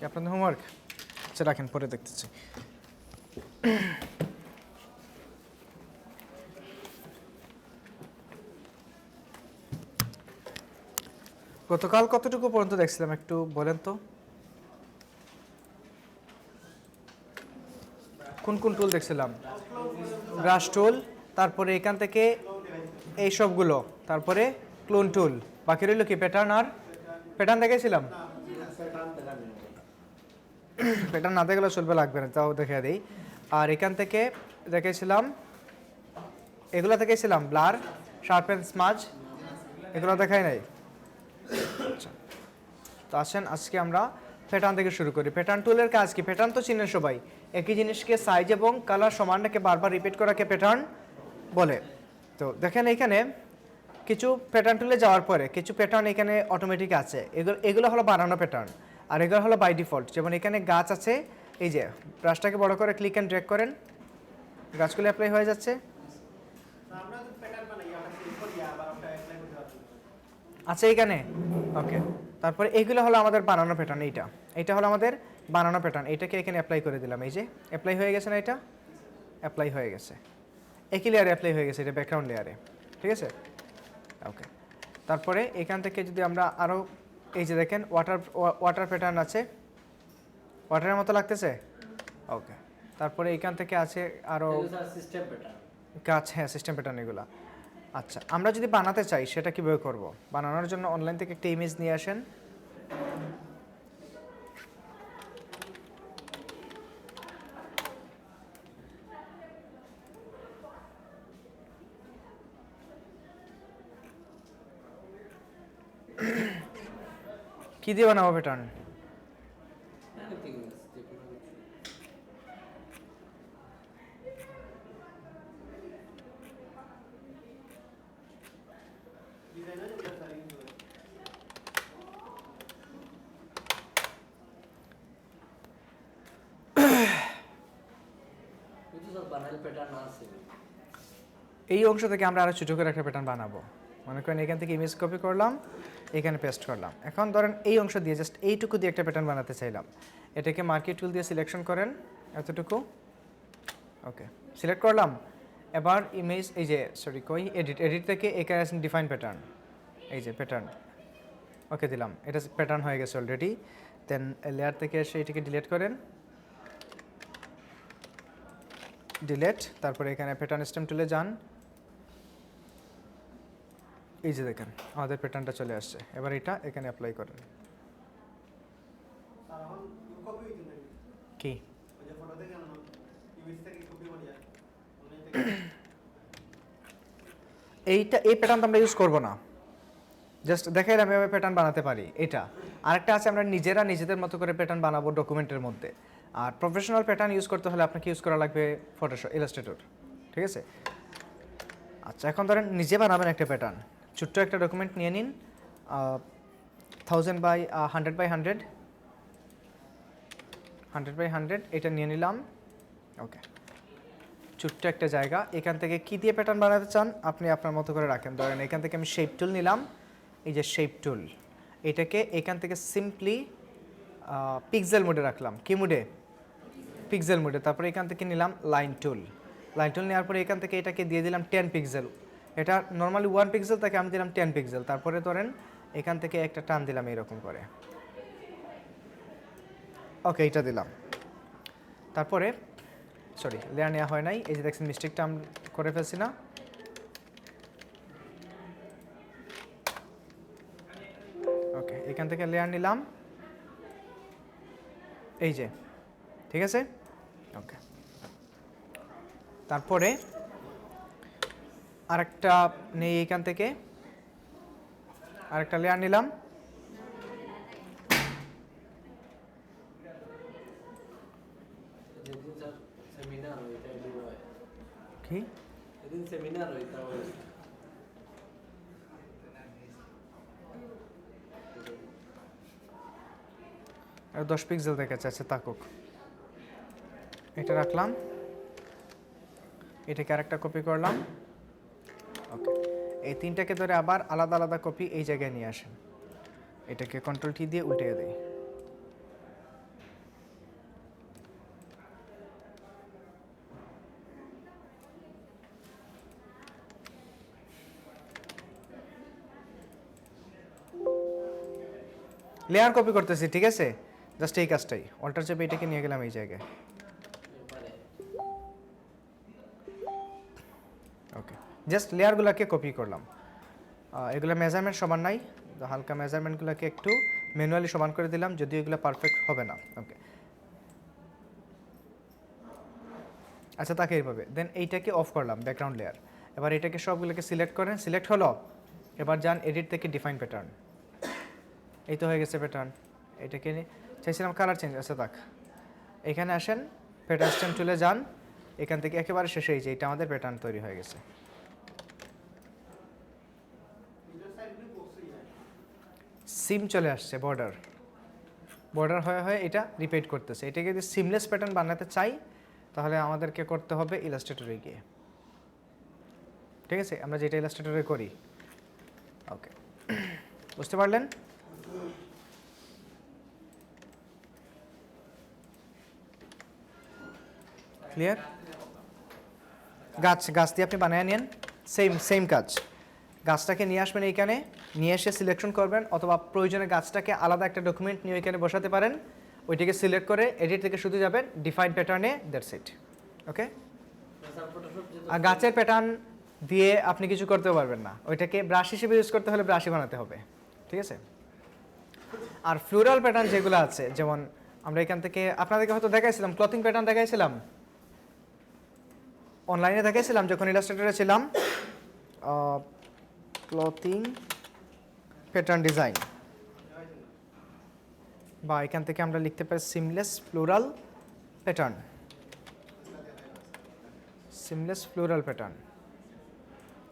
কি আপনাদের হোমওয়ার্ক? আচ্ছা রাখেন, পরে দেখতেছি। গতকাল কতটুকু পর্যন্ত দেখছিলাম একটু বলেন তো? কোন কোন টুল দেখছিলাম? ব্রাশ টুল, তারপরে এখান থেকে এই সবগুলো, তারপরে ক্লোন টুল, বাকি রইল কি প্যাটার্ন আর প্যাটার্ন দেখেছিলাম। প্যাটার্ন না দেখলে চলবে, লাগবে না, তাও দেখে দিই। আর এখান থেকে দেখেছিলাম, এগুলো দেখেছিলাম ব্লার, শার্পেন, স্মাজ, এগুলো দেখাই নাই। আচ্ছা, তো আসেন আজকে আমরা প্যাটার্ন থেকে শুরু করি। প্যাটার্ন টুলের কাজ কি? প্যাটার্ন তো চিনেন সবাই, একই জিনিসকে সাইজ এবং কালার সমান রেখে বারবার রিপিট করাকে প্যাটার্ন বলে। তো দেখেন এখানে কিছু প্যাটার্ন টুলে যাওয়ার পরে কিছু প্যাটার্ন এখানে অটোমেটিক আছে, এগুলো হলো বানানো প্যাটার্ন, আর এগুলো হলো বাই ডিফল্ট। যেমন এখানে গাছ আছে, এই যে ব্রাশটাকে বড় করে ক্লিক অ্যান্ড ড্র্যাগ করেন, গাছগুলো অ্যাপ্লাই হয়ে যাচ্ছে। আচ্ছা এইখানে, ওকে। তারপরে এইগুলো হলো আমাদের বানানো প্যাটার্ন, এইটা হলো আমাদের বানানো প্যাটার্ন, এইটাকে এখানে অ্যাপ্লাই করে দিলাম। এই যে অ্যাপ্লাই হয়ে গেছে না, এটা অ্যাপ্লাই হয়ে গেছে, একই লেয়ারে অ্যাপ্লাই হয়ে গেছে, এটা ব্যাকগ্রাউন্ড লেয়ারে, ঠিক আছে, ওকে। তারপরে এখান থেকে যদি আমরা আরও, এই যে দেখেন ওয়াটার প্যাটার্ন আছে, ওয়াটারের মতো লাগতেছে, ওকে। তারপরে এখান থেকে আছে আরও গাছ, হ্যাঁ সিস্টেম প্যাটার্ন এগুলো। আচ্ছা, আমরা যদি বানাতে চাই সেটা কীভাবে করব? বানানোর জন্য অনলাইন থেকে একটা ইমেজ নিয়ে আসেন। কি দিয়ে বানাবো প্যাটার্ন? এই অংশ থেকে আমরা আরও ছোটো করে একটা প্যাটার্ন বানাবো। মনে করেন এখান থেকে ইমেজ কপি করলাম, এখানে পেস্ট করলাম। এখন ধরেন এই অংশ দিয়ে জাস্ট এইটুকু দিয়ে একটা প্যাটার্ন বানাতে চাইলাম, এটাকে মার্কেট টুল দিয়ে সিলেকশন করেন, এতটুকু, ওকে সিলেক্ট করলাম। এবার ইমেজ, এই যে সরি কই এডিট থেকে এখানে আসেন ডিফাইন প্যাটার্ন, এই যে প্যাটার্ন, ওকে দিলাম, এটা প্যাটার্ন হয়ে গেছে অলরেডি। দেন লেয়ার থেকে এসে এটাকে ডিলিট করেন, ডিলেট, তারপরে এখানে প্যাটার্ন স্টেম টুলে যান, এই যে দেখেন আমাদের প্যাটার্নটা চলে আসছে। এবার এটা এখানে অ্যাপ্লাই করেন। কি এই প্যাটার্ন আমরা ইউজ করব না, জাস্ট দেখাইলাম এভাবে প্যাটার্ন বানাতে পারি। এটা আরেকটা আছে, আমরা নিজেদের মতো করে প্যাটার্ন বানাবো ডকুমেন্টের মধ্যে। আর প্রফেশনাল প্যাটার্ন ইউজ করতে হলে আপনাকে ইউজ করা লাগবে ফটোশপ, ইলাস্ট্রেটর, ঠিক আছে। আচ্ছা, এখন ধরেন নিজে বানাবেন একটা প্যাটার্ন, ছোট্ট একটা ডকুমেন্ট নিয়ে নিন, 1000 বাই 100 বাই 100, 100 বাই 100 এটা নিয়ে নিলাম, ওকে। ছোট্ট একটা জায়গা, এখান থেকে কী দিয়ে প্যাটার্ন বানাতে চান আপনি আপনার মতো করে রাখেন। ধরেন এখান থেকে আমি শেপ টুল নিলাম, এই যে শেপ টুল, এটাকে এখান থেকে সিম্পলি পিক্সেল মোডে রাখলাম। কি মোডে? পিক্সেল মোডে। তারপরে এখান থেকে নিলাম লাইন টুল, লাইন টুল নেওয়ার পরে এখান থেকে এটাকে দিয়ে দিলাম 10 পিক্সেল। এটা নর্মালি 1 পিক্সেল, তাকে আমি দিলাম 10 পিক্সেল। তারপরে ধরেন এখান থেকে একটা টান দিলাম এরকম করে, ওকে এটা দিলাম। তারপরে সরি লেয়ার নেওয়া হয় নাই, এই যে দেখছেন মিস্টেকটা আমি করে ফেলছি না, ওকে। এখান থেকে লেয়ার নিলাম, এই যে, ঠিক আছে, ওকে। তারপরে আরেকটা নেই, এখান থেকে আরেকটা লেয়ার নিলাম, কি 10 পিক্সেল দেখাচ্ছে, আচ্ছা থাকুক, এটা রাখলাম, এটাকে আরেকটা কপি করলাম, ওকে। এই তিনটাকে ধরে আবার আলাদা আলাদা কপি এই জায়গায় নিয়ে আসেন, এটাকে কন্ট্রোল টি দিয়ে উল্টে দিই, লেয়ার কপি করতেছি, ঠিক আছে? জাস্ট এই কাজটাই, অল্টার চেপে এটাকে নিয়ে গেলাম এই জায়গায়। ওকে, জাস্ট লেয়ারগুলোকে কপি করলাম। এগুলো মেজারমেন্ট সমান নাই, হালকা মেজারমেন্টগুলোকে একটু ম্যানুয়ালি সমান করে দিলাম, যদিও এগুলো পারফেক্ট হবে না। ওকে, আচ্ছা তাকে এইভাবে, দেন এইটাকে অফ করলাম ব্যাকগ্রাউন্ড লেয়ার। এবার এটাকে সবগুলোকে সিলেক্ট করেন, সিলেক্ট হলো। এবার যান এডিট থেকে ডিফাইন প্যাটার্ন, এই তো হয়ে গেছে প্যাটার্ন। এটাকে চাইছিলাম কালার চেঞ্জ, আচ্ছা থাক। এখানে আসেন, প্যাটার্ন স্টেম চলে যান, এখান থেকে একেবারে শেষে এই যে এটা আমাদের প্যাটার্ন তৈরি হয়ে গেছে। সিম চলে আসছে, বর্ডার বর্ডার হয়ে হয়ে এটা রিপিট করতেছে। এটাকে যদি সিমলেস প্যাটার্ন বানাতে চাই তাহলে আমাদেরকে করতে হবে ইলাস্ট্রেটরে গিয়ে, ঠিক আছে? আমরা যেটা ইলাস্ট্রেটরে করি। ওকে, বুঝতে পারলেন? ক্লিয়ার? গাছ দিয়ে আপনি বানিয়ে নেন, সেম কাজ। গাছটাকে নিয়ে আসবেন এইখানে, নিয়ে এসে সিলেকশন করবেন, অথবা প্রয়োজনে গাছটাকে আলাদা একটা ডকুমেন্ট নিয়ে এখানে বসাতে পারেন। ওইটাকে সিলেক্ট করে এডিট থেকে শুধু যাবেন ডিফাইন প্যাটার্নে, দ্যাটস ইট। ওকে, আর গাছের প্যাটার্ন দিয়ে আপনি কিছু করতে পারবেন না, ওইটাকে ব্রাশ হিসেবে ইউজ করতে হলে ব্রাশই বানাতে হবে, ঠিক আছে? আর ফ্লোরাল প্যাটার্ন যেগুলো আছে, যেমন আমরা এখান থেকে আপনাদেরকে হয়তো দেখাইছিলাম, ক্লথিং প্যাটার্ন দেখাইছিলাম, অনলাইনে দেখাইছিলাম যখন ইলাস্ট্রেটরে ছিলাম, ক্লথিং প্যাটার্ন ডিজাইন, বা এখান থেকে আমরা লিখতে পারি seamless floral pattern, seamless floral pattern.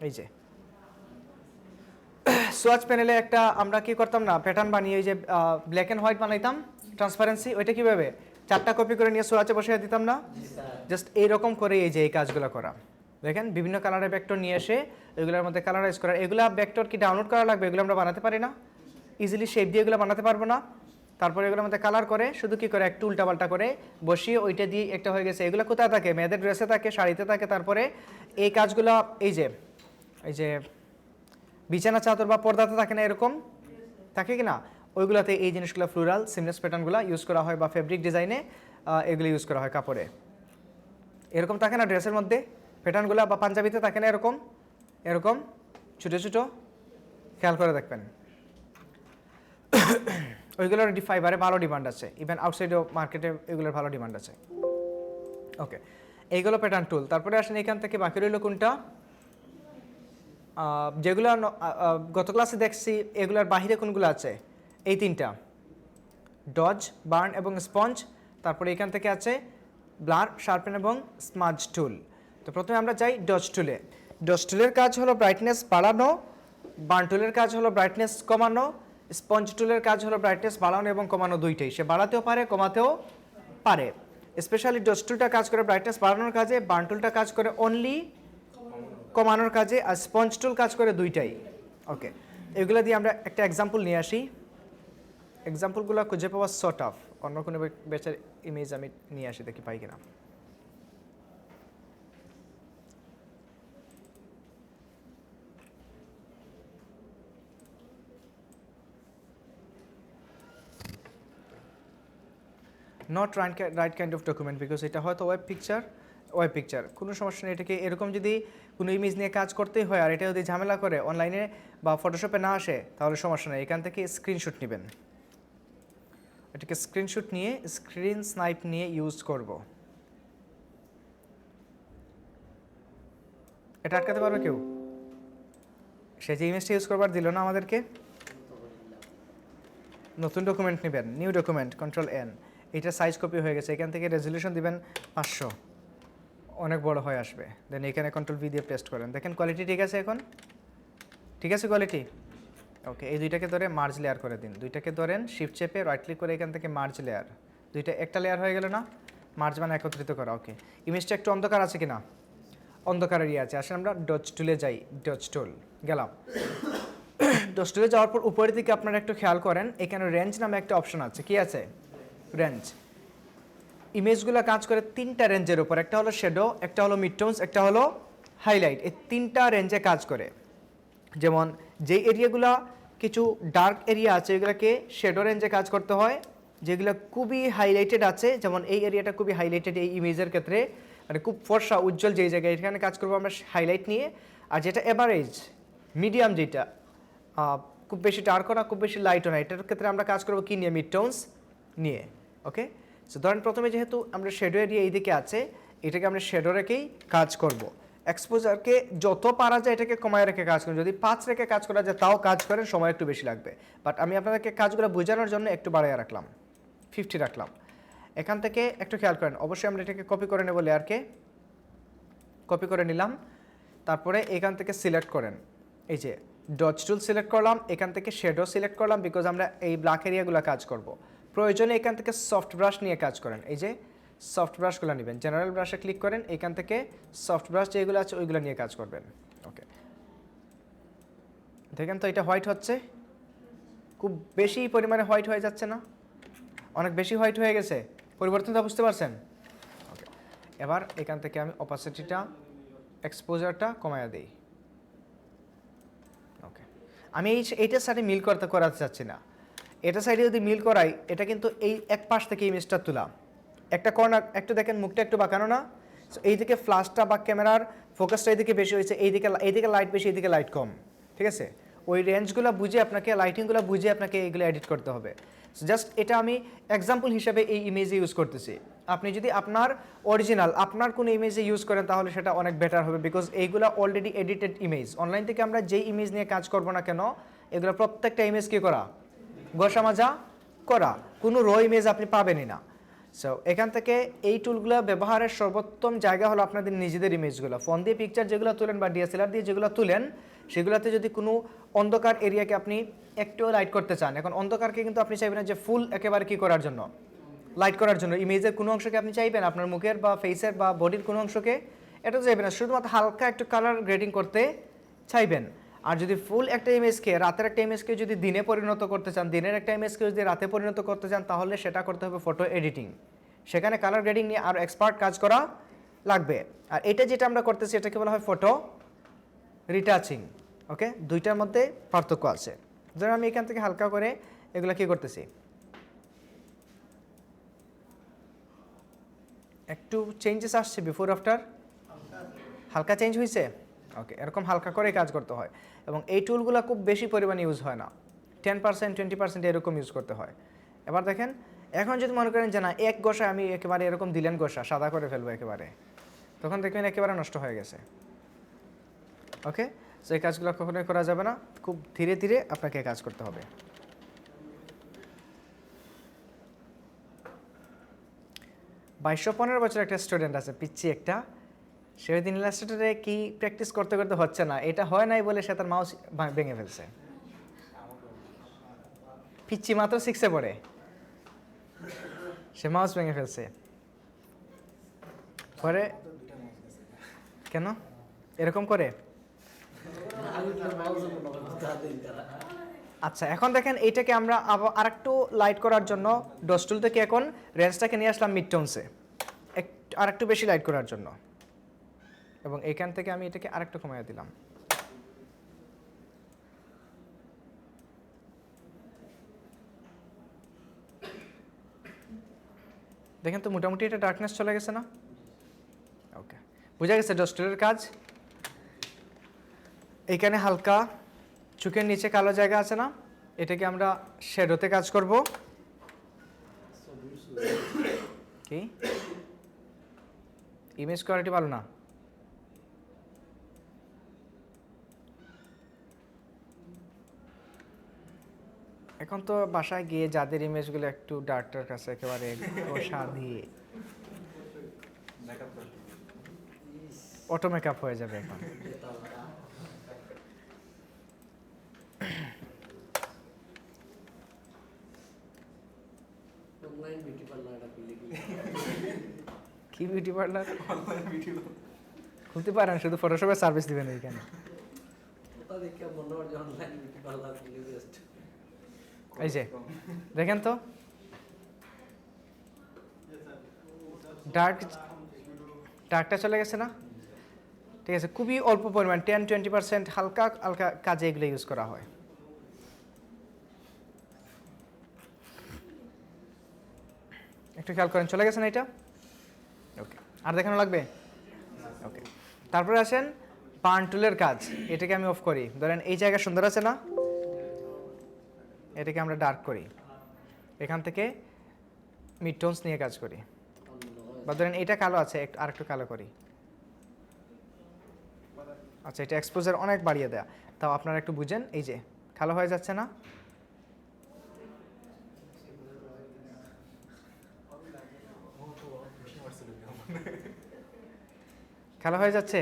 এই যে সোয়াচ প্যানেলে একটা আমরা কি করতাম না, প্যাটার্ন বানিয়ে এই যে ব্ল্যাক অ্যান্ড হোয়াইট বানাইতাম, ট্রান্সপারেন্সি, ওইটা কীভাবে 4টা কপি করে নিয়ে সোয়াচে বসিয়ে দিতাম না? জাস্ট এইরকম করে এই যে এই কাজগুলো করা। দেখেন বিভিন্ন কালারের ভেক্টর নিয়ে এসে এগুলোর মধ্যে কালারাইজ করা। এগুলা ভেক্টর কি ডাউনলোড করা লাগবে? এগুলো আমরা বানাতে পারি না, ইজিলি শেপ দিয়ে এগুলো বানাতে পারবো না। তারপরে এগুলোর মধ্যে কালার করে শুধু কি করে একটু উল্টাপাল্টা করে বসিয়ে ওইটা দিয়ে একটা হয়ে গেছে। এগুলো কোথায় থাকে? মেয়েদের ড্রেসে থাকে, শাড়িতে থাকে। তারপরে এই কাজগুলো এই যে বিছানা চাদর বা পর্দাতে থাকে না, এরকম থাকে কি না, ওইগুলোতে এই জিনিসগুলো ফ্লোরাল সিমলেস প্যাটার্নগুলো ইউজ করা হয়, বা ফেব্রিক ডিজাইনে এগুলো ইউজ করা হয় কাপড়ে। এরকম থাকে না ড্রেসের মধ্যে প্যাটার্নগুলো, বা পাঞ্জাবিতে থাকে না এরকম এরকম ছোটো ছোটো, খেয়াল করে দেখবেন। ওইগুলোর ফাইবারে ভালো ডিমান্ড আছে, ইভেন আউটসাইডও মার্কেটে এগুলোর ভালো ডিমান্ড আছে। ওকে, এইগুলো প্যাটার্ন টুল। তারপরে আসেন এখান থেকে বাকি রইল কোনটা, যেগুলো গত ক্লাসে দেখছি এগুলোর বাহিরে কোনগুলো আছে? এই 3টা, ডজ, বার্ন এবং স্পঞ্জ। তারপরে এখান থেকে আছে ব্লার, শার্পেন এবং স্মাজ টুল। তো প্রথমে আমরা যাই ডজ টুলে। ডজ টুলের কাজ হলো ব্রাইটনেস বাড়ানো, বার্ন টুলের কাজ হলো ব্রাইটনেস কমানো, স্পঞ্জ টুলের কাজ হলো ব্রাইটনেস বাড়ানো এবং কমানো দুইটাই। সে বাড়াতেও পারে, কমাতেও পারে। স্পেশালি ডজ টুলটা কাজ করে ব্রাইটনেস বাড়ানোর কাজে, বার্ন টুলটা কাজ করে অনলি কমানোর কাজে, আর স্পঞ্জ টুল কাজ করে দুইটাই। ওকে, এগুলো দিয়ে আমরা একটা এক্সাম্পল নিয়ে আসি। এক্সাম্পলগুলো খুঁজে পাওয়া সর্ট অফ, অন্য কোনো বেচার ইমেজ আমি নিয়ে আসি, দেখি পাই কিনা। Not right kind of document, because এটা হয়তো ওয়েব পিকচার, কোনো সমস্যা নেই। এটাকে এরকম যদি কোনো ইমেজ নিয়ে কাজ করতেই হয় আর এটা যদি ঝামেলা করে অনলাইনে বা ফটোশপে না আসে তাহলে সমস্যা নেই। এখান থেকে স্ক্রিনশট নেবেন, এটাকে স্ক্রিনশট নিয়ে স্ক্রিন স্নাইপ নিয়ে ইউজ করব। এটা আটকাতে পারবে কেউ? সে যে ইমেজটা ইউজ করবার দিল না আমাদেরকে। নতুন ডকুমেন্ট নেবেন, নিউ ডকুমেন্ট, কন্ট্রোল এন। এটা সাইজ কপি হয়ে গেছে, এখান থেকে রেজলিউশন দিবেন 500, অনেক বড় হয়ে আসবে। দেন এখানে কন্ট্রোল ভি দিয়ে পেস্ট করেন, দেখেন কোয়ালিটি ঠিক আছে। এখন ঠিক আছে কোয়ালিটি। ওকে, এই দুইটাকে ধরে মার্জ লেয়ার করে দিন। দুইটাকে ধরেন শিফট চেপে রাইট ক্লিক করে এখান থেকে মার্জ লেয়ার, দুইটা একটা লেয়ার হয়ে গেল না? মার্জ মানে একত্রিত করা। ওকে, ইমেজটা একটু অন্ধকার আছে কিনা? অন্ধকারের আছে। আসলে আমরা ডজ টুলে যাই, ডজ টুল গেলাম। ডজ টুলে যাওয়ার পর উপরের দিকে আপনারা একটু খেয়াল করেন, এখানে রেঞ্জ নামে একটা অপশন আছে। কি আছে? রেঞ্জ। ইমেজগুলো কাজ করে 3টা রেঞ্জের উপর, একটা হলো শ্যাডো, একটা হলো মিডটোনস, একটা হলো হাইলাইট। এই 3টা রেঞ্জে কাজ করে। যেমন যেই এরিয়াগুলো কিছু ডার্ক এরিয়া আছে এগুলোকে শ্যাডো রেঞ্জে কাজ করতে হয়, যেগুলো খুবই হাইলাইটেড আছে, যেমন এই এরিয়াটা খুবই হাইলাইটেড এই ইমেজের ক্ষেত্রে, মানে খুব ফর্সা উজ্জ্বল যেই জায়গায়, এখানে কাজ করবো আমরা হাইলাইট নিয়ে। আর যেটা এভারেজ মিডিয়াম, যেটা খুব বেশি ডার্কও না খুব বেশি লাইটও না, এটার ক্ষেত্রে আমরা কাজ করবো কি নিয়ে, মিড টোনস নিয়ে। ওকে, সো ধরেন প্রথমে যেহেতু আমরা শ্যাডো এরিয়া এইদিকে আছে, এটাকে আমরা শ্যাডো রেখেই কাজ করব। এক্সপোজারকে যত পারা যায় এটাকে কমায় রেখে কাজ করুন, যদি 5 রেখে কাজ করা যায় তাও কাজ করেন, সময় একটু বেশি লাগবে, বাট আমি আপনাদেরকে কাজগুলো বোঝানোর জন্য একটু বাড়াইয়া রাখলাম, 50 রাখলাম। এখান থেকে একটু খেয়াল করেন, অবশ্যই আমরা এটাকে কপি করে নেব, লেয়ারকে কপি করে নিলাম, তারপরে এখান থেকে সিলেক্ট করেন, এই যে ডট টুল সিলেক্ট করলাম, এখান থেকে শ্যাডো সিলেক্ট করলাম, বিকজ আমরা এই ব্ল্যাক এরিয়াগুলো কাজ করব। প্রয়োজনে এখান থেকে সফট ব্রাশ নিয়ে কাজ করেন, এই যে সফট ব্রাশগুলো নেবেন, জেনারেল ব্রাশে ক্লিক করেন, এখান থেকে সফট ব্রাশ যেগুলো আছে ওইগুলো নিয়ে কাজ করবেন। ওকে, দেখেন তো এটা হোয়াইট হচ্ছে, খুব বেশি পরিমাণে হোয়াইট হয়ে যাচ্ছে না, অনেক বেশি হোয়াইট হয়ে গেছে, পরিবর্তনটা বুঝতে পারছেন? ওকে, এবার এখান থেকে আমি অপাসিটিটা এক্সপোজারটা কমায়া দিই। ওকে, আমি এইটার সাথে মিল করাতে চাচ্ছি না, এটা সাইডে যদি মিল করাই, এটা কিন্তু এই এক পাশ থেকে ইমেজটা তোলা, একটা কর্নার একটু দেখেন, মুখটা একটু বাঁকানো না, সো এইদিকে ফ্ল্যাশটা বা ক্যামেরার ফোকাসটা এইদিকে বেশি হয়েছে, এইদিকে লাইট বেশি, এইদিকে লাইট কম, ঠিক আছে? ওই রেঞ্জগুলো বুঝে আপনাকে, লাইটিংগুলো বুঝে আপনাকে এইগুলো এডিট করতে হবে। সো জাস্ট এটা আমি এক্সাম্পল হিসাবে এই ইমেজে ইউজ করতেছি। আপনি যদি আপনার অরিজিনাল আপনার কোনো ইমেজে ইউজ করেন তাহলে সেটা অনেক বেটার হবে, বিকজ এইগুলো অলরেডি এডিটেড ইমেজ। অনলাইন থেকে আমরা যেই ইমেজ নিয়ে কাজ করবো না কেন, এগুলো প্রত্যেকটা ইমেজ কী করা, ঘষা মাজা করা, কোনো র ইমেজ আপনি পাবেনই না। সো এখান থেকে এই টুলগুলো ব্যবহারের সর্বোত্তম জায়গা হলো আপনাদের নিজেদের ইমেজগুলো। ফোন দিয়ে পিকচার যেগুলো তুলেন বা ডিএসএলআর দিয়ে যেগুলো তুলেন, সেগুলোতে যদি কোনো অন্ধকার এরিয়াকে আপনি একটু লাইট করতে চান, এখন অন্ধকারকে কিন্তু আপনি চাইবেন না যে ফুল একেবারে কী করার জন্য, লাইট করার জন্য। ইমেজের কোনো অংশকে আপনি চাইবেন, আপনার মুখের বা ফেসের বা বডির কোনো অংশকে, এটা তো চাইবেন না, শুধুমাত্র হালকা একটু কালার গ্রেডিং করতে চাইবেন। আর যদি ফুল একটা ইমেজকে, রাতের একটা ইমেজকে যদি দিনে পরিণত করতে চান, দিনের একটা ইমেজকে যদি রাতে পরিণত করতে চান, তাহলে সেটা করতে হবে ফটো এডিটিং, সেখানে কালার গ্রেডিং নিয়ে আরও এক্সপার্ট কাজ করা লাগবে। আর এটা যেটা আমরা করতেছি এটাকে বলা হয় ফটো রিটাচিং। ওকে, দুইটার মধ্যে পার্থক্য আছে। ধরুন আমি এখান থেকে হালকা করে এগুলো কী করতেছি, একটু চেঞ্জেস আসছে, বিফোর আফটার হালকা চেঞ্জ হয়েছে। ওকে, এরকম হালকা করে কাজ করতে হয়, এবং এই টুলগুলো খুব বেশি পরিমাণে ইউজ হয় না, 10% 20% এরকম ইউজ করতে হয়। এবার দেখেন, এখন যদি মনে করেন যে না এক গোসায় আমি একেবারে এরকম দিলেন গোসা সাদা করে ফেলবো একেবারে, তখন দেখবেন একেবারে নষ্ট হয়ে গেছে। ওকে, সো এই কাজগুলো কখনোই করা যাবে না, খুব ধীরে ধীরে আপনাকে কাজ করতে হবে। 2215 বছর একটা স্টুডেন্ট আছে, পিচ্ছি একটা, সে ওই দিন ইলাস্ট্রেটরে কি প্র্যাকটিস করতে করতে হচ্ছে না, এটা হয় নাই বলে সে তার মাউস ভেঙে ফেলছে। পিচ্ছি মাত্র 6-এ পড়ে, সে মাউস ভেঙে ফেলছে। পরে কেন এরকম করে? আচ্ছা, এখন দেখেন এইটাকে আমরা আরেকটু লাইট করার জন্য ডস টুল থেকে এখন রেঞ্জটাকে নিয়ে আসলাম মিড টোনসে, আরেকটু বেশি লাইট করার জন্য, এবং এখান থেকে আমি এটাকে আরেকটু কমিয়ে দিলাম। দেখেন তো মোটামুটি এটা ডার্কনেস চলে গেছে না? ওকে, বোঝা গেছে ডস টুলের কাজ। এইখানে হালকা চোখের নিচে কালো জায়গা আছে না, এটাকে আমরা শ্যাডোতে কাজ করব। কি ইমেজ কোয়ালিটি ভালো না? এখন তো বাসায় গিয়ে যাদের ইমেজগুলো একটু ডার্কটার কাছে একেবারে ঘষা দিয়ে অটো মেকআপ হয়ে যাবে এখন। কি বিউটি পার্লার খুলতে পারেন, শুধু ফটোশপের সার্ভিস দিবেন এইখানে। এই যে দেখেন তো ডার্কটা চলে গেছে না? ঠিক আছে, খুবই অল্প পরিমাণ 10-20% হালকা হালকা কাজে এগুলো ইউজ করা হয়। একটু খেয়াল করেন, চলে গেছে না এটা? ওকে, আর দেখানো লাগবে? ওকে, তারপরে আসেন বার্ন টুলের কাজ। এটাকে আমি অফ করি, ধরেন এই জায়গা সুন্দর আছে না, এটাকে আমরা ডার্ক করি, এখান থেকে মিড টোনস নিয়ে কাজ করি, বা ধরেন এটা কালো আছে, আর একটু কালো করি। আচ্ছা, এটা এক্সপোজার অনেক বাড়িয়ে দেয়া, তাও আপনারা একটু বুঝেন, এই যে কালো হয়ে যাচ্ছে না? কালো হয়ে যাচ্ছে,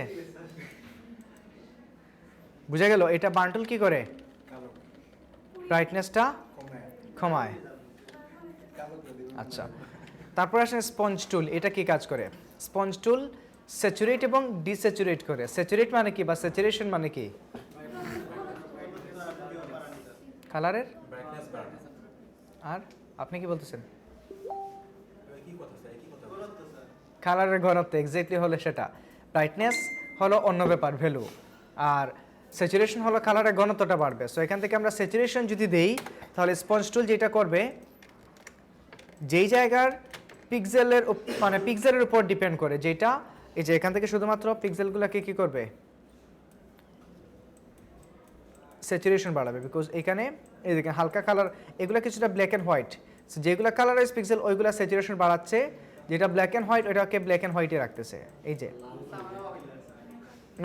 বুঝা গেল? এটা বার্ন টুল কি করে? ব্রাইটনেসটা কমায়। আচ্ছা, তারপর আসেন স্পঞ্জ টুল। এটা কি কাজ করে? স্পঞ্জ টুল স্যাচুরেট এবং ডিস্যাচুরেট করে। স্যাচুরেট মানে কি, বা স্যাচুরেশন মানে কি? কালারের। আর আপনি কি বলতেছেন? কালারের ঘনত্ব, এক্স্যাক্টলি হলো সেটা। ব্রাইটনেস হলো অন্য ব্যাপার, ভ্যালু, আর স্যাচুরেশন হলো কালারের ঘনত্বটা বাড়বে। সো এখান থেকে আমরা স্যাচুরেশন যদি দেই, তাহলে স্পঞ্জ টুল যেটা করবে, যেই জায়গার পিক্সেলের মানে পিক্সেলের উপর ডিপেন্ড করে, যেটা এই যে এখান থেকে শুধুমাত্র পিক্সেলগুলোকে কি করবে? স্যাচুরেশন বাড়াবে, বিকজ এখানে এইদিকে হালকা কালার, এগুলো কিছুটা ব্ল্যাক অ্যান্ড হোয়াইট, যেগুলো কালারাইজ পিক্সেল ওইগুলো স্যাচুরেশন বাড়াচ্ছে, যেটা ব্ল্যাক অ্যান্ড হোয়াইট ওইটাকে ব্ল্যাক অ্যান্ড হোয়াইটে রাখতেছে, এই যে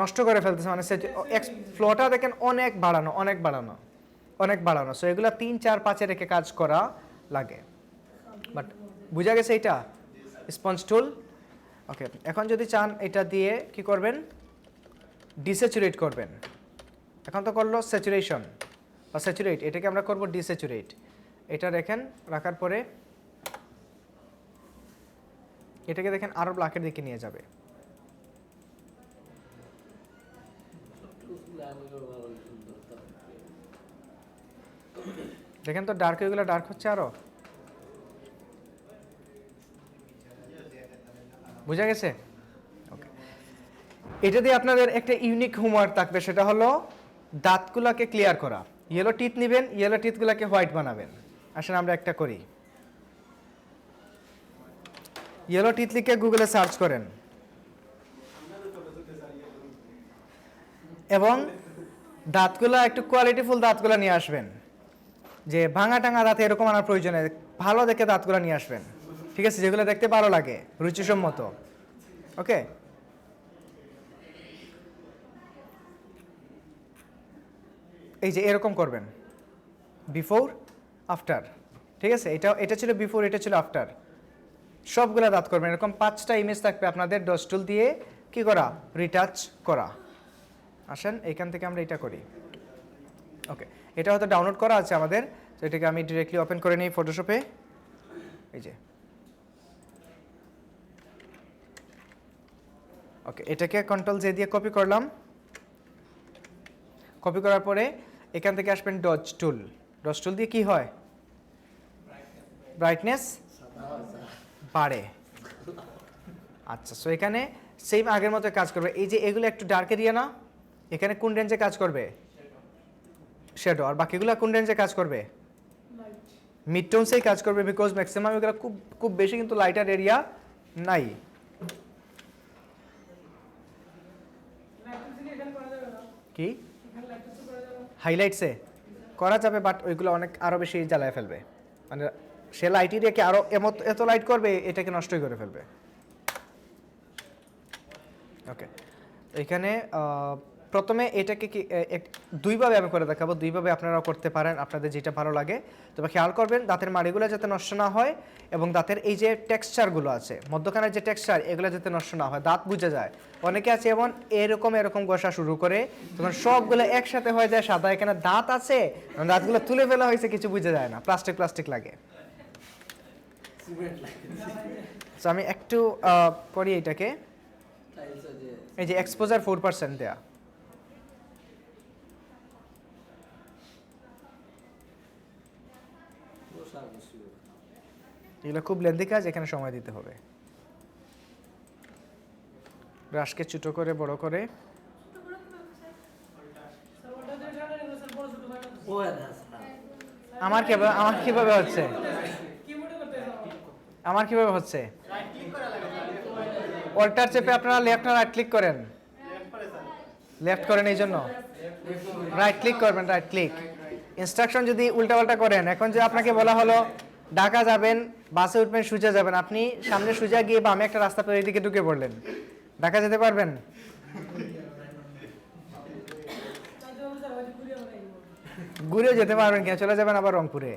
নষ্ট করে ফেলতেছে। মানে ফ্লোটা দেখেন অনেক বাড়ানো, অনেক বাড়ানো, অনেক বাড়ানো। সো এগুলো 3, 4, 5-এ রেখে কাজ করা লাগে। বাট বুঝা গেছে এটা স্পঞ্জ টুল? ওকে, এখন যদি চান এটা দিয়ে কি করবেন? ডিস্যাচুরেট করবেন। এখন তো করলো স্যাচুরেশন বা স্যাচুরেট, এটাকে আমরা করব ডিস্যাচুরেট। এটা দেখেন, রাখার পরে এটাকে দেখেন আরো ব্ল্যাকের দিকে নিয়ে যাবে। দেখেন তো ডার্ক, এগুলো ডার্ক হচ্ছে আরো। বুঝা গেছে? ওকে, এটা দিয়ে আপনাদের একটা ইউনিক হোমওয়ার্ক থাকবে, সেটা হলো দাঁতগুলোকে ক্লিয়ার করা। ইয়েলো টিথ নেবেন, ইয়েলো টিথগুলোকে হোয়াইট বানাবেন। আসলে আমরা একটা করি, ইয়েলো টিথ লিখে গুগলে সার্চ করেন এবং দাঁতগুলো একটু কোয়ালিটিফুল দাঁতগুলো নিয়ে আসবেন। যে ভাঙা টাঙা দাঁত এরকম আনার প্রয়োজনে ভালো দেখে দাঁতগুলো নিয়ে আসবেন, ঠিক আছে? যেগুলো দেখতে ভালো লাগে, রুচিসম্মত। ওকে, এই যে এরকম করবেন, বিফোর আফটার, ঠিক আছে? এটা ছিল বিফোর, এটা ছিল আফটার, সবগুলো দাঁত করবেন। এরকম 5টা ইমেজ থাকবে আপনাদের ডস টুল দিয়ে কি করা? রিটাচ করা। আসেন এইখান থেকে আমরা এটা করি। ওকে, এটা হয়তো ডাউনলোড করা আছে আমাদের, তো এটাকে আমি ডিরেক্টলি ওপেন করে নিই ফটোশপে। এই যে ওকে, এটাকে কন্ট্রোল-জে দিয়ে কপি করলাম। কপি করার পরে এখান থেকে আসবেন ডজ টুল। ডজ টুল দিয়ে কি হয়? ব্রাইটনেস বাড়ে। আচ্ছা, সো এখানে সেম আগের মতো কাজ করবে। এই যে এগুলো একটু ডার্ক এরিয়া না, এখানে কোন রেঞ্জে কাজ করবে? শ্যাডো। আর বাকিগুলো কোন রেঞ্জে কাজ করবে? মিড টোনসেই কাজ করবে, বিকজ ম্যাক্সিমাম এগুলো খুব খুব বেশি কিন্তু লাইটার এরিয়া নাই। কি হাইলাইটসে করা যাবে, বাট ওইগুলো অনেক আরও বেশি জ্বালায় ফেলবে। মানে সে লাইট এরিয়াকে আরও এত লাইট করবে, এটাকে নষ্টই করে ফেলবে। ওকে, এখানে প্রথমে এটাকে কি দুইভাবে আমি করে দেখাবো, দুইভাবে আপনারাও করতে পারেন, আপনাদের যেটা ভালো লাগে। তবে খেয়াল করবেন দাঁতের মাড়িগুলো যাতে নষ্ট না হয়, এবং দাঁতের এই যে টেক্সচারগুলো আছে মধ্যখানের যে টেক্সচার, এগুলো যাতে নষ্ট না হয়। দাঁত বুঝে যায়, অনেকে আছে এমন এরকম ঘষা শুরু করে, তখন সবগুলো একসাথে হয়ে যায় সাদা। এখানে দাঁত আছে, দাঁতগুলো তুলে ফেলা হয়েছে, কিছু বুঝে যায় না, প্লাস্টিক লাগে। তো আমি একটু করি এটাকে, এই যে এক্সপোজার 4% দেয়া, এগুলো খুব লেন্দি কাজ, এখানে সময় দিতে হবে। ব্রাশকে ছোট করে বড় করে, আমার কিভাবে হচ্ছে? আমার কিভাবে হচ্ছে? অল্টার চেপে আপনারা লেফট না রাইট ক্লিক করেন? লেফট করেন, এই জন্য রাইট ক্লিক করবেন, রাইট ক্লিক। ইনস্ট্রাকশন যদি উল্টাপাল্টা করেন, এখন যে আপনাকে বলা হলো ঢাকা যাবেন, বাসে উঠবেন, সোজা যাবেন, আপনি সামনে সোজা গিয়ে বামে একটা রাস্তা পেয়ে দিকে ঢুকে পড়লেন, ঢাকা যেতে পারবেন? ঘুরেও যেতে পারবেন কিনা? চলে যাবেন আবার রংপুরে।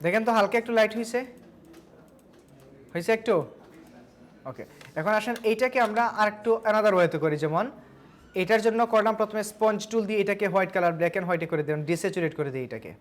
দেখেন তো হালকা একটু লাইট হয়েছে একটু। ওকে, এখন আসেন এইটাকে আমরা আরেকটু অ্যানাদার ওয়েতে করি। যেমন এটার জন্য করলাম প্রথমে স্পঞ্জ টুল দিয়ে এটাকে হোয়াইট কালার, ব্ল্যাক অ্যান্ড হোয়াইটে করে দিলাম, ডিস্যাচুরেট করে দিই এটাকে।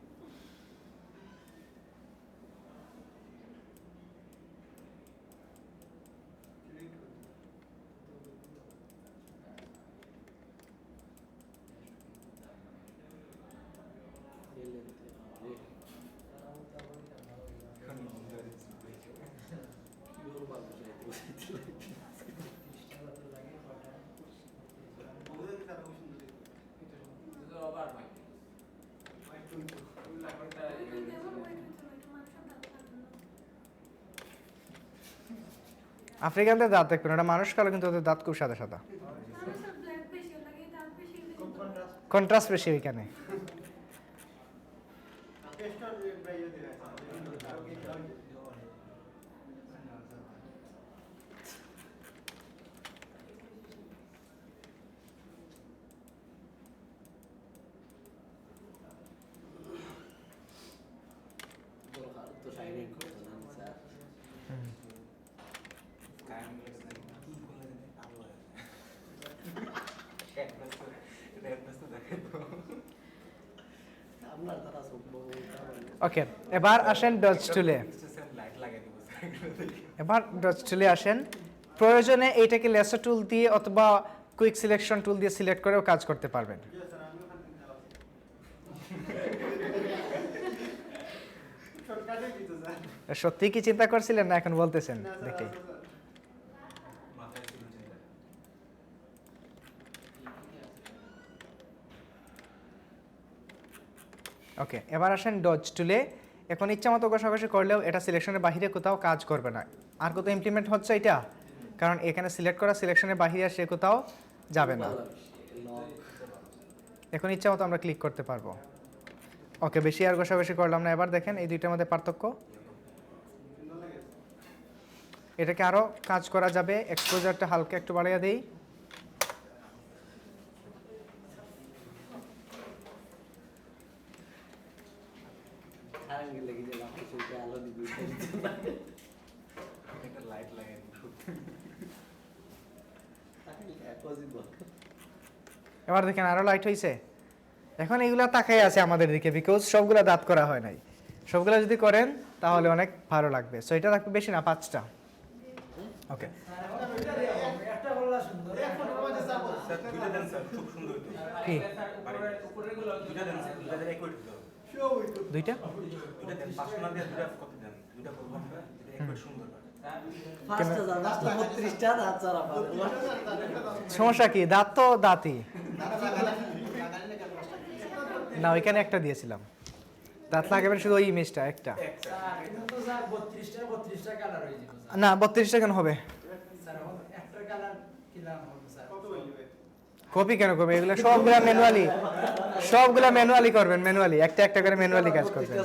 আফ্রিকানদের দাঁত দেখবেন, ওটা মানুষ কালো কিন্তু ওদের দাঁত খুব সাদা সাদা, কন্ট্রাস্ট বেশি ওইখানে। ওকে, এবার আসেন ডজ টুলে। এবার ডজ টুলে আসেন, প্রয়োজনে এইটাকে লেসার টুল দিয়ে অথবা কুইক সিলেকশন টুল দিয়ে সিলেক্ট করেও কাজ করতে পারবেন। সত্যি কি চিন্তা করছিলেন না এখন বলতেছেন দেখে? ওকে, এবার আসেন ডজ টুলে। এখন ইচ্ছা মতো ঘষাঘষি করলেও এটা সিলেকশনের বাইরে কোথাও কাজ করবে না। আর কোথাও ইমপ্লিমেন্ট হচ্ছে এটা, কারণ এখানে সিলেক্ট করা সিলেকশনের বাইরে সে কোথাও যাবে না। এখন ইচ্ছা মতো আমরা ক্লিক করতে পারবো। ওকে, বেশি আর ঘষাঘষি করলাম না। এবার দেখেন এই দুইটার মধ্যে পার্থক্য। এটাকে আরও কাজ করা যাবে, এক্সপোজারটা হালকা একটু বাড়িয়ে দিই। এবার দেখেন আরো লাইট হয়েছে। এখন এগুলা তাকাই আছে আমাদের দিকে, বিকজ সবগুলা দাঁত করা হয় নাই। সবগুলা যদি করেন তাহলে অনেক ভালো লাগবে। সো এটা রাখবে বেশি না, 5টা। ওকে, কি দুইটা? সমস্যা কি? দাঁত তো দাঁতই না, ওইখানে একটা দিয়েছিলাম। দাঁত লাগাবেন শুধু ওই ইমেজটা একটা। না 32টা কেন হবে? কপি কেন করবে? এগুলো সবগুলা ম্যানুয়ালি করবেন, ম্যানুয়ালি একটা একটা করে ম্যানুয়ালি কাজ করবেন।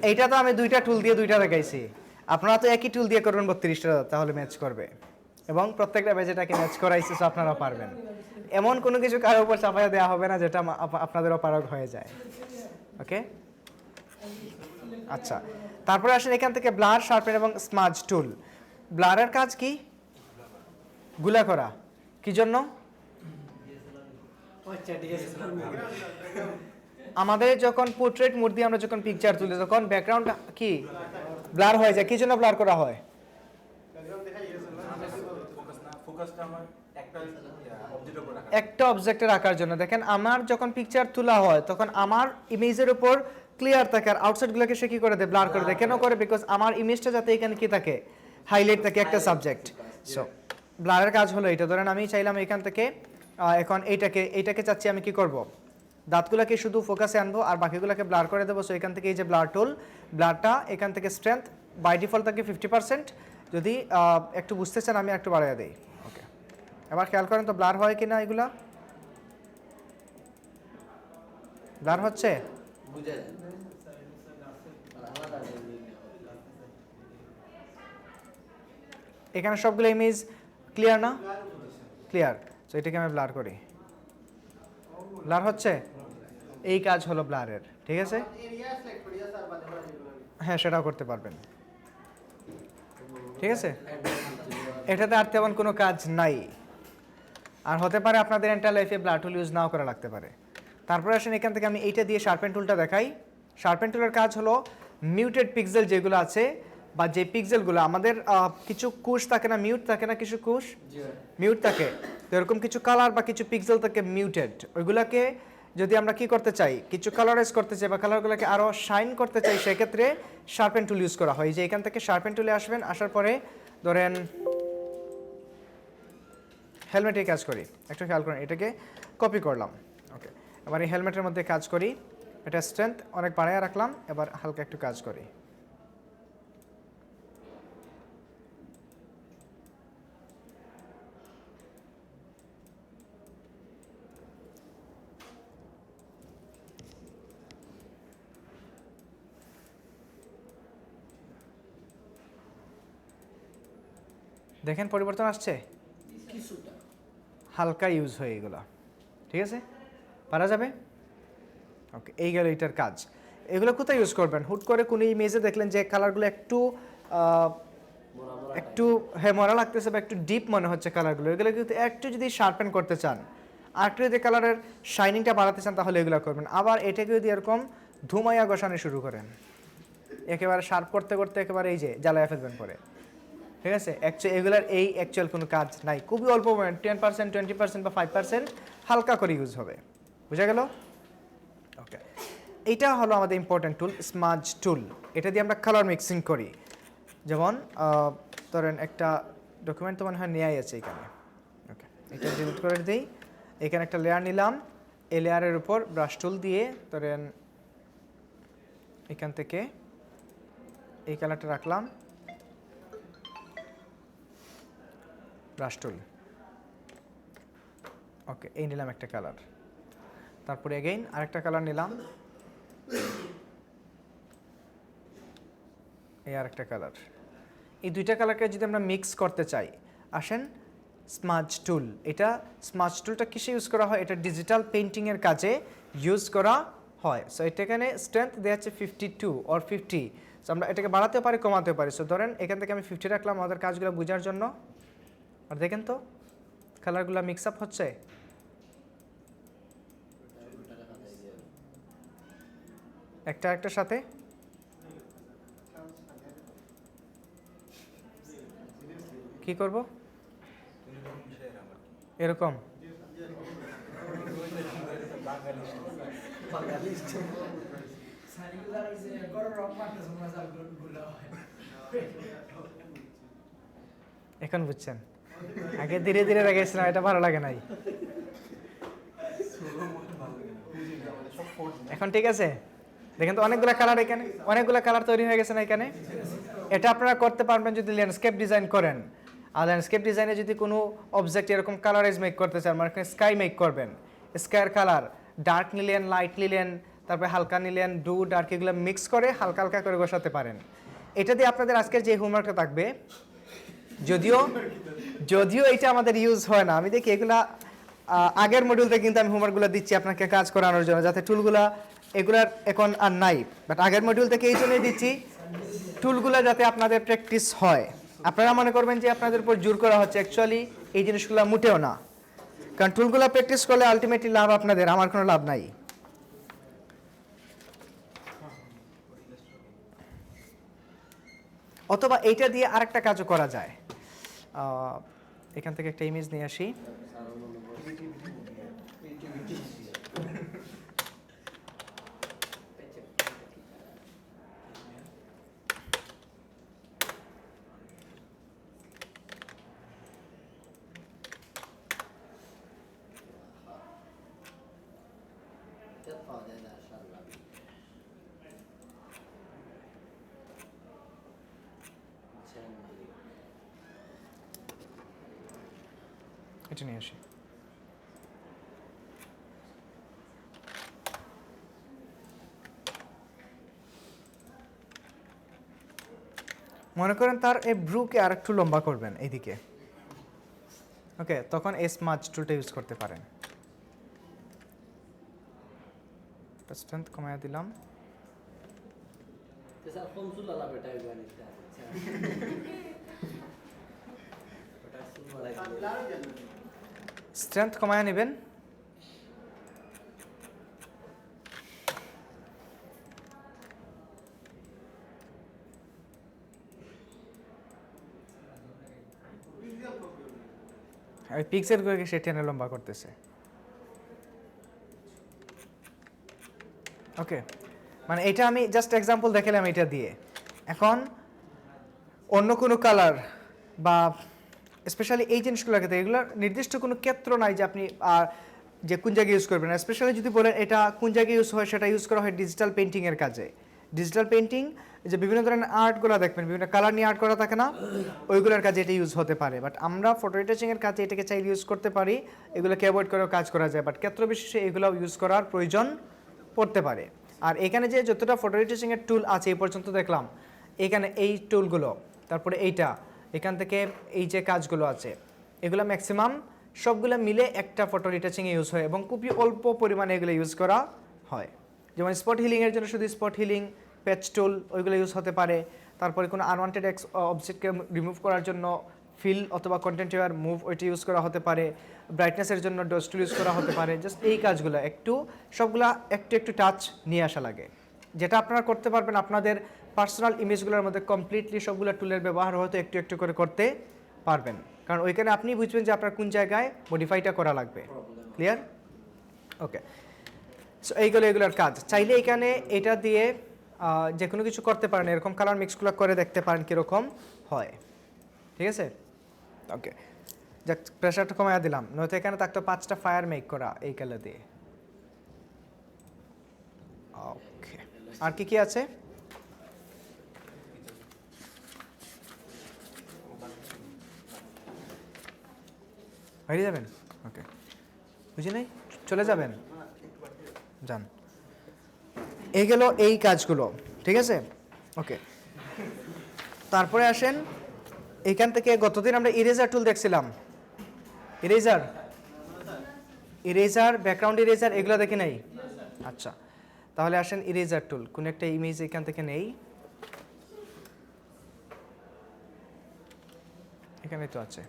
এইটা তো আমি দুইটা টুল দিয়ে দুইটা দেখাইছি, আপনারা তো একই টুল দিয়ে করবেন 32টা, তাহলে ম্যাচ করবে। এবং প্রত্যেকটা বেজেটাকে ম্যাচ করাইছে, সো আপনারাও পারবেন। এমন কোনো কিছু কারোর উপর চাপাইয়া দেওয়া হবে না যেটা আপনাদের অপারগ হয়ে যায়। ওকে, আচ্ছা, তারপরে আসেন এখান থেকে ব্লার, শার্পেন এবং স্মাজ টুল। ব্লারের কাজ কি? গুলা করা। কি জন্য? আমাদের যখন পোর্ট্রেট মোড দিয়ে আমরা যখন পিকচার তুলি, তখন ব্যাকগ্রাউন্ড কি ব্লার হয়ে যায়। কি জন্য ব্লার করা হয়? ফোকাসটা আমার একটা অবজেক্টের উপর রাখা একটা অবজেক্টে রাখার জন্য। দেখেন আমার যখন পিকচার তোলা হয় তখন আমার ইমেজের উপর ক্লিয়ার থাকে, আর আউটসাইডগুলোকে সে কি করে দেয়, ব্লার করে দেয়। কেন করে? বিকজ আমার ইমেজটা যাতে এখানে কি থাকে, হাইলাইট থাকে, একটা সাবজেক্ট। সো ব্লারের কাজ হলো এটা। ধরেন আমি চাইলাম এখান থেকে এখন এইটাকে চাচ্ছি আমি কি করব, দাঁতগুলোকে শুধু ফোকাসে আনবো আর বাকিগুলোকে ব্লার করে দেবো। সো এখান থেকে এই যে ব্লার টুল, ব্লারটা এখান থেকে স্ট্রেংথ বাই ডিফল্ট থাকে 50%। যদি একটু বুঝতে চান আমি একটু বাড়াইয়া দিই। ওকে, এবার খেয়াল করেন তো ব্লার হয় কিনা, এগুলা ব্লার হচ্ছে? এখানে সবগুলো ইমেজ ক্লিয়ার না? ক্লিয়ার। সো এটাকে আমি ব্লার করি। ব্লার হচ্ছে? এই কাজ হলো ব্লারের, ঠিক আছে? হ্যাঁ, সেটাও করতে পারবেন, ঠিক আছে? এটাতে আর তেমন কোনো কাজ নাই। আর হতে পারে আপনাদের এন্টার লাইফে ব্লার টুল ইউজ নাও করা লাগতে পারে। তারপরে আসেন এখান থেকে আমি এইটা দিয়ে শার্পেন টুলটা দেখাই। শার্পেন টুলের কাজ হলো মিউটেড পিক্সেল যেগুলো আছে, বা যে পিক্সেলগুলো আমাদের কিছু কুশ থাকে না, মিউট থাকে না, কিছু কুশ মিউট থাকে, তো এরকম কিছু কালার বা কিছু পিক্সেল থাকে মিউটেড, ওইগুলোকে যদি আমরা কি করতে চাই, কিছু কালারাইজ করতে চাই বা কালারগুলোকে আরও শাইন করতে চাই, সেক্ষেত্রে শার্পেন টুল ইউজ করা হয়। যে এখান থেকে শার্পেন টুলে আসবেন, আসার পরে ধরেন হেলমেটে কাজ করি, একটু খেয়াল করেন, এটাকে কপি করলাম। ওকে, এবার এই হেলমেটের মধ্যে কাজ করি, এটা স্ট্রেংথ অনেক বাড়াইয়া রাখলাম, এবার হালকা একটু কাজ করি। দেখেন পরিবর্তন আসছে, হালকা ইউজ হয় এগুলো, ঠিক আছে? পারা যাবে? ওকে, এই গেল এটার কাজ। এগুলো কোথায় ইউজ করবেন? হুট করে কোনো ইমেজে দেখলেন যে কালারগুলো একটু হ্যাঁ মরা লাগতেছে বা একটু ডিপ মনে হচ্ছে কালারগুলো, এগুলো কিন্তু একটু যদি শার্পেন করতে চান, আর একটু যদি কালারের শাইনিংটা বাড়াতে চান, তাহলে এগুলো করবেন। আবার এটাকে যদি এরকম ধুমাইয়া গোসানো শুরু করেন, একেবারে শার্প করতে করতে একেবারে এই যে জ্বালায়া ফেলবেন পরে, ঠিক আছে? এগুলার এই অ্যাকচুয়াল কোনো কাজ নাই, খুবই অল্প পরিমাণ, 10%, 20% বা 5% হালকা করে ইউজ হবে। বুঝা গেল? ওকে, এইটা হলো আমাদের ইম্পর্টেন্ট টুল, স্মাজ টুল। এটা দিয়ে আমরা কালার মিক্সিং করি। যেমন ধরেন একটা ডকুমেন্ট তো মনে হয় নেওয়াই আছে এখানে। ওকে, এটা ডিলিট করে দিই। এখানে একটা লেয়ার নিলাম, এই লেয়ারের উপর ব্রাশ টুল দিয়ে ধরেন এখান থেকে এই কালারটা রাখলাম, ব্রাশ টুল। ওকে, এই নিলাম একটা কালার, তারপরে এগেইন আরেকটা কালার নিলাম, এই আরেকটা কালার। এই দুইটা কালারকে যদি আমরা মিক্স করতে চাই, আসেন স্মাজ টুল। এটা স্মাজ টুলটা কিসে ইউজ করা হয়? এটা ডিজিটাল পেইন্টিংয়ের কাজে ইউজ করা হয়। সো এটা এখানে স্ট্রেংথ দেওয়া হচ্ছে 52 অর 50। সো আমরা এটাকে বাড়াতেও পারি, কমাতেও পারি। সো ধরেন এখান থেকে আমি 50 রাখলাম আমাদের কাজগুলো বোঝার জন্য। আর দেখেন তো কালারগুলো মিক্স আপ হচ্ছে, একটা একটার সাথে। কি করব এরকম? এখন বুঝছেন, আগে ধীরে ধীরে রেখেছিলাম, এটা ভালো লাগে নাই। এখন ঠিক আছে? দেখেন তো অনেকগুলো কালার, এখানে অনেকগুলো কালার তৈরি হয়ে গেছে না এখানে? এটা আপনারা করতে পারবেন যদি ল্যান্ডস্কেপ ডিজাইন করেন। আর ল্যান্ডস্কেপ ডিজাইনে যদি কোনো অবজেক্ট এরকম কালারাইজ মেক করতে চান, মানে স্কাই মেক করবেন, স্কাইয়ের কালার ডার্ক নিলেন, লাইট নিলেন, তারপরে হালকা নিলেন, ব্লু ডার্ক, এগুলো মিক্স করে হালকা হালকা করে বসাতে পারেন। এটা দিয়ে আপনাদের আজকের যে হোমওয়ার্কটা থাকবে, যদিও এটা আমাদের ইউজ হয় না, আমি দেখি এগুলা আগের মডিউলতে কিন্তু আমি হোমওয়ার্কগুলো দিচ্ছি আপনাকে কাজ করানোর জন্য, যাতে টুলগুলা এগুলার এখন আর নাই, বাট আগের মডিউল থেকে এই জন্যই দিচ্ছি টুলগুলো যাতে আপনাদের প্র্যাকটিস হয়। আপনারা মনে করবেন যে আপনাদের উপর জোর করা হচ্ছে, অ্যাকচুয়ালি এই জিনিসগুলো মোটেও না। কারণ টুলগুলো প্র্যাকটিস করলে আলটিমেটলি লাভ আপনাদের, আমার কোনো লাভ নাই। অথবা এইটা দিয়ে আরেকটা কাজও করা যায়। এখান থেকে একটা ইমেজ নিয়ে আসি। এটা নিয়ে আসি। মনে করেন তার এই ব্রুকে আর একটু লম্বা করবেন এইদিকে, ওকে, তখন এই স্মার্ট টুলটা ইউজ করতে পারেন। স্ট্রেংথ কমায় দিলাম। স্ট্রেংথ কমায় নেবেন। ওই পিক্সেলগুলোকে সে টেনে লম্বা করতেছে। ওকে, মানে এটা আমি জাস্ট এক্সাম্পল দেখালাম এটা দিয়ে। এখন অন্য কোনো কালার বা স্পেশালি এই জিনিসগুলোর ক্ষেত্রে এগুলোর নির্দিষ্ট কোনো ক্ষেত্র নাই যে আপনি যে কোন জায়গায় ইউজ করবেন। স্পেশালি যদি বলেন এটা কোন জায়গায় ইউজ হয়, সেটা ইউজ করা হয় ডিজিটাল পেইন্টিংয়ের কাজে। ডিজিটাল পেইন্টিং যে বিভিন্ন ধরনের আর্টগুলো দেখবেন, বিভিন্ন কালার নিয়ে আর্ট করা থাকে না, ওইগুলোর কাজে এটা ইউজ হতে পারে। বাট আমরা ফটো রিটাচিংয়ের কাজে এটাকে চাইলে ইউজ করতে পারি, এগুলোকে অ্যাভয়েড করেও কাজ করা যায়। বাট ক্ষেত্র বিশেষে এগুলো ইউজ করার প্রয়োজন পড়তে পারে। আর এখানে যে যতটা ফটো রিটাচিংয়ের টুল আছে এই পর্যন্ত দেখলাম, এখানে এই টুলগুলো, তারপরে এইটা, এখান থেকে এই যে কাজগুলো আছে, এগুলো ম্যাক্সিমাম সবগুলো মিলে একটা ফটো রিটাচিংয়ে ইউজ হয় এবং খুবই অল্প পরিমাণে এগুলো ইউজ করা হয়। যেমন স্পট হিলিংয়ের জন্য শুধু স্পট হিলিং, প্যাচ টুল, ওইগুলো ইউজ হতে পারে। তারপরে কোনো আনওয়ান্টেড অবজেক্টকে রিমুভ করার জন্য ফিল অথবা কন্টেন্ট ওয়্যার মুভ, ওইটা ইউজ করা হতে পারে। ব্রাইটনেসের জন্য ডস টুল ইউজ করা হতে পারে। জাস্ট এই কাজগুলো একটু সবগুলা একটু একটু টাচ নিয়ে আসা লাগে, যেটা আপনারা করতে পারবেন আপনাদের পার্সোনাল ইমেজগুলোর মধ্যে। কমপ্লিটলি সবগুলো টুলের ব্যবহার হয়তো একটু একটু করে করতে পারবেন, কারণ ওইখানে আপনি বুঝবেন যে আপনার কোন জায়গায় মডিফাইটা করা লাগবে। ক্লিয়ার? ওকে, সো এইগুলো এগুলোর কাজ। চাইলে এখানে এটা দিয়ে যে কোনো কিছু করতে পারেন, এরকম কালার মিক্সগুলো করে দেখতে পারেন কীরকম হয়। ঠিক আছে? ওকে, যাক, প্রেশারটা কমায় দিলাম, নয়তো এখানে থাকতো 5টা ফায়ার মেক করা এই কালার দিয়ে। ওকে, আর কি কি আছে? বাইরে যাবেন? ওকে, বুঝি নাই, চলে যাবেন, যান। এই গেল এই কাজগুলো, ঠিক আছে? ওকে, তারপরে আসেন এখান থেকে গতদিন আমরা ইরেজার টুল দেখছিলাম। ইরেজার, ব্যাকগ্রাউন্ড ইরেজার, এগুলো দেখে নেই? আচ্ছা, তাহলে আসেন ইরেজার টুল। কোন একটা ইমেজ এখান থেকে নেই, এখানে তো আছে।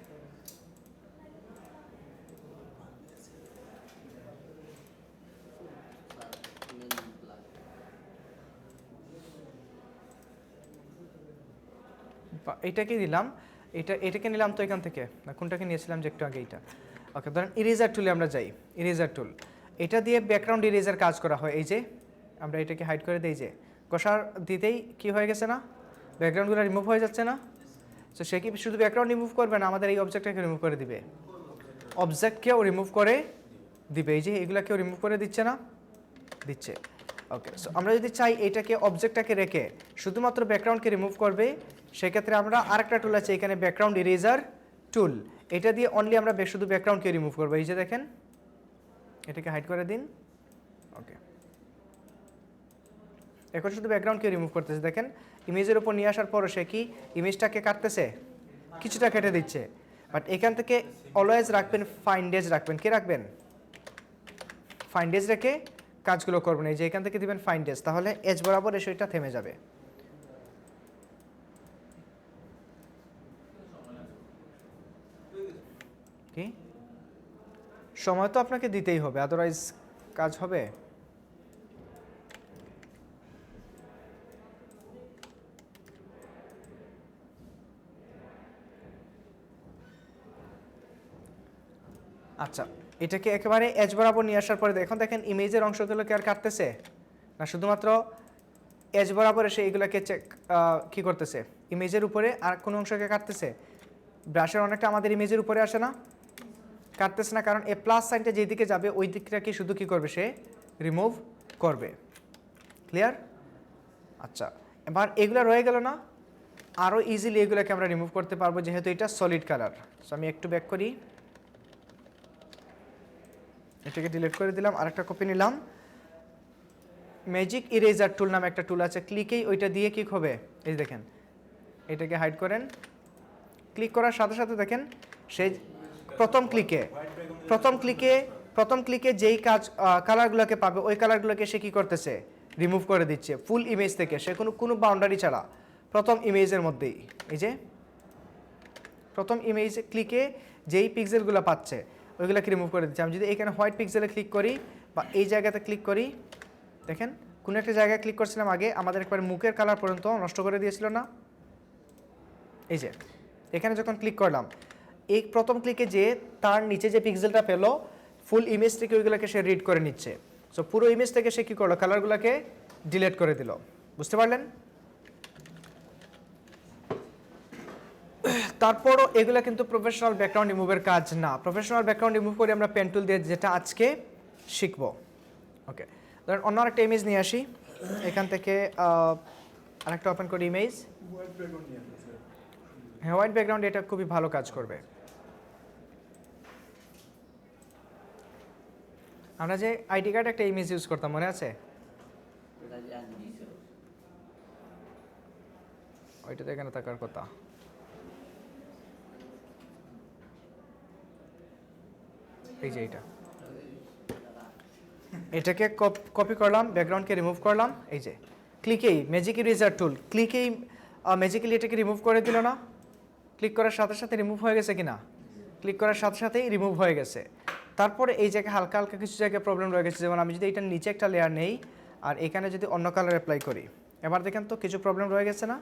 এটাকে দিলাম, এটাকে নিলাম তো এখান থেকে, না কোনটাকে নিয়েছিলাম যে একটু আগে? এইটা। ওকে, ধরেন ইরেজার টুলে আমরা যাই। ইরেজার টুল, এটা দিয়ে ব্যাকগ্রাউন্ড ইরেজার কাজ করা হয়। এই যে আমরা এটাকে হাইড করে দিই, যে কষার দিতেই কি হয়ে গেছে না, ব্যাকগ্রাউন্ডগুলো রিমুভ হয়ে যাচ্ছে না? তো সে কি শুধু ব্যাকগ্রাউন্ড রিমুভ করবে না, আমাদের এই অবজেক্টটাকে রিমুভ করে দিবে, অবজেক্টকেও রিমুভ করে দিবে। এই যে এগুলাকেও রিমুভ করে দিচ্ছে না? দিচ্ছে। ওকে, সো আমরা যদি চাই এটাকে অবজেক্টটাকে রেখে শুধুমাত্র ব্যাকগ্রাউন্ডকে রিমুভ করবে, সেক্ষেত্রে আমরা আরেকটা টুল আছে এখানে, ব্যাকগ্রাউন্ড ইরেজার টুল। এটা দিয়ে অনলি আমরা শুধু ব্যাকগ্রাউন্ডকে রিমুভ করবো। এই যে দেখেন, এটাকে হাইড করে দিন। ওকে, এখন শুধু ব্যাকগ্রাউন্ডকে রিমুভ করতেছে। দেখেন, ইমেজের উপর নিয়ে আসার পরও সে কি ইমেজটাকে কাটতেছে, কিছুটা কেটে দিচ্ছে। বাট এখান থেকে অলওয়েজ রাখবেন ফাইন্ডেজ, রাখবেন কি রাখবেন? ফাইন্ডেজ রেখে কাজগুলো করবেন। এই যে এখান থেকে দিবেন ফাইন্ডেজ, তাহলে এজ বরাবর এসে এটা থেমে যাবে। কি সময় তো আপনাকে দিতেই হবে, আদারওয়াইজ কাজ হবে? আচ্ছা, এটাকে একেবারে এজ বরাবর নিয়ে আসার পরে এখন দেখেন ইমেজের অংশগুলোকে আর কাটতেছে না, শুধুমাত্র এজ বরাবর এসে এগুলোকে চেক কী করতেছে, ইমেজের উপরে আর কোনো অংশকে কাটতেছে। ব্রাশের অনেকটা আমাদের ইমেজের উপরে আসে না, কাটতেছে না, কারণ এ প্লাস সাইনটা যেই দিকে যাবে ওই দিকটাকে শুধু কী করবে, সে রিমুভ করবে। ক্লিয়ার? আচ্ছা, এবার এগুলো রয়ে গেল না, আরও ইজিলি এগুলোকে আমরা রিমুভ করতে পারবো যেহেতু এটা সলিড কালার। সো আমি একটু ব্যাক করি, এটাকে ডিলিট করে দিলাম, আরেকটা কপি নিলাম। ম্যাজিক ইরেজার টুল নামে একটা টুল আছে, ক্লিকেই ওইটা দিয়ে কী হবে, এই দেখেন এটাকে হাইড করেন, ক্লিক করার সাথে সাথে দেখেন সেই প্রথম ক্লিকে যেই কালারগুলোকে পাবে ওই কালারগুলোকে সে কী করতেছে, রিমুভ করে দিচ্ছে ফুল ইমেজ থেকে, সে কোনো বাউন্ডারি ছাড়া প্রথম ইমেজের মধ্যেই। এই যে প্রথম ইমেজ ক্লিকে যেই পিক্সেলগুলো পাচ্ছে ওইগুলোকে রিমুভ করে দিচ্ছে। আমি যদি এখানে হোয়াইট পিক্সেলে ক্লিক করি বা এই জায়গাতে ক্লিক করি, দেখেন কোনো একটা জায়গায় ক্লিক করছিলাম আগে, আমাদের একবার মুখের কালার পর্যন্ত নষ্ট করে দিয়েছিল না। এই যে এখানে যখন ক্লিক করলাম, এই প্রথম ক্লিকে যে তার নিচে যে পিক্সেলটা পেলো ফুল ইমেজ থেকে ওইগুলোকে সে রিড করে নিচ্ছে। সো পুরো ইমেজ থেকে সে কী করলো, কালারগুলোকে ডিলিট করে দিল। বুঝতে পারলেন? তারপরও এগুলো কিন্তু প্রফেশনাল ব্যাকগ্রাউন্ড রিমুভের কাজ না। প্রফেশনাল ব্যাকগ্রাউন্ড রিমুভ করি আমরা পেন টুল দিয়ে, যেটা আজকে শিখব। ওকে, ধরেন অন্য একটা ইমেজ নিয়ে আসি, এখান থেকে আরেকটা ওপেন করি ইমেজ। হ্যাঁ, হোয়াইট ব্যাকগ্রাউন্ড এটা খুবই ভালো কাজ করবে। আমরা যে আইডি কার্ড একটা ইমেজ ইউজ করতাম, মনে আছে? ওইটা তো এখানে থাকার কথা। এই যে এটাকে কপি করলাম, ব্যাকগ্রাউন্ডকে রিমুভ করলাম। এই যে ক্লিকেই ম্যাজিক ইরেজার টুল, ক্লিকেই ম্যাজিক্যালি এটাকে রিমুভ করে দিল না? ক্লিক করার সাথে সাথে রিমুভ হয়ে গেছে কিনা? ক্লিক করার সাথে সাথেই রিমুভ হয়ে গেছে। তারপরে এই জায়গায় হালকা হালকা কিছু জায়গায় প্রবলেম রয়ে গেছে, যেমন আমি যদি এটার নিচে একটা লেয়ার নেই আর এখানে যদি অন্য কালার অ্যাপ্লাই করি, এবার দেখেন তো কিছু প্রবলেম রয়ে গেছে না?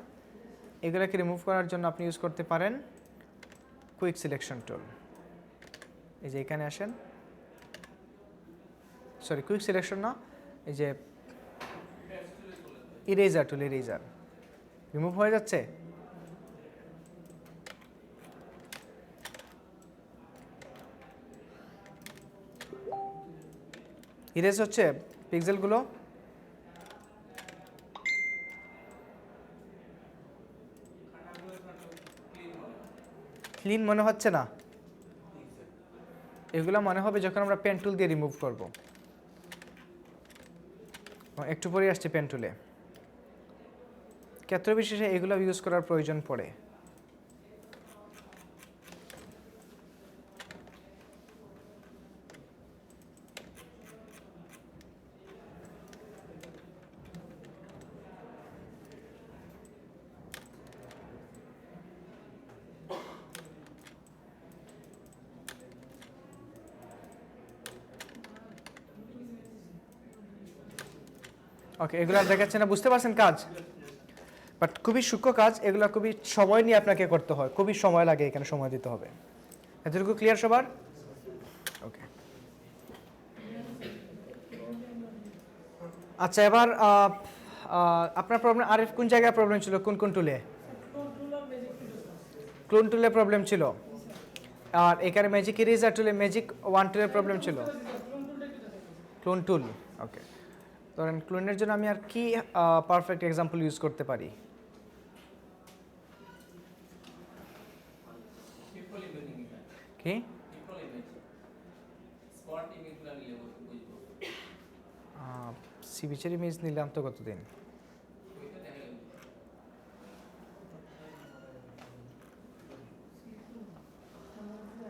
এগুলোকে রিমুভ করার জন্য আপনি ইউজ করতে পারেন কুইক সিলেকশন টুল। এই যে এখানে আসেন, সরি কুইক সিলেকশন না, এই যে ইরেজার টুল, ইরেজার রিমুভ হয়ে যাচ্ছে। ইরেজ হচ্ছে পিক্সেলগুলো। ক্লিন মনে হচ্ছে না? এগুলো মনে হবে যখন আমরা পেন টুল দিয়ে রিমুভ করব। একটু পরে আসছে পেন টুলে, ক্ষেত্র বিশেষে এগুলো ইউজ করার প্রয়োজন পড়ে। ওকে, এগুলো দেখাচ্ছে না, বুঝতে পারছেন কাজ? বাট খুবই সূক্ষ্ম কাজ, এগুলো খুবই সময় নিয়ে আপনাকে করতে হয়, খুবই সময় লাগে, এখানে সময় দিতে হবে। এতটুকু ক্লিয়ার সবার? ওকে, আচ্ছা এবার আপনার প্রবলেম আর কোন জায়গায় প্রবলেম ছিল, কোন টুলে? ক্লোন টুলে প্রবলেম ছিল, আর এখানে ম্যাজিক ইরেজার টুলে, ম্যাজিক ওয়ান টুলের প্রবলেম ছিল। ক্লোন টুল, ওকে। ধরেন ক্লোনের জন্য আমি আর কি পারফেক্ট এক্সাম্পল ইউজ করতে পারি? কি সি বিচের ইমেজ নিলাম তো কতদিন?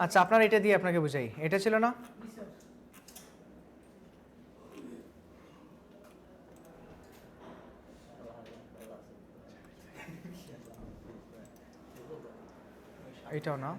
আচ্ছা, আপনার এটা দিয়ে আপনাকে বুঝাই, এটা ছিল না? এটাও না?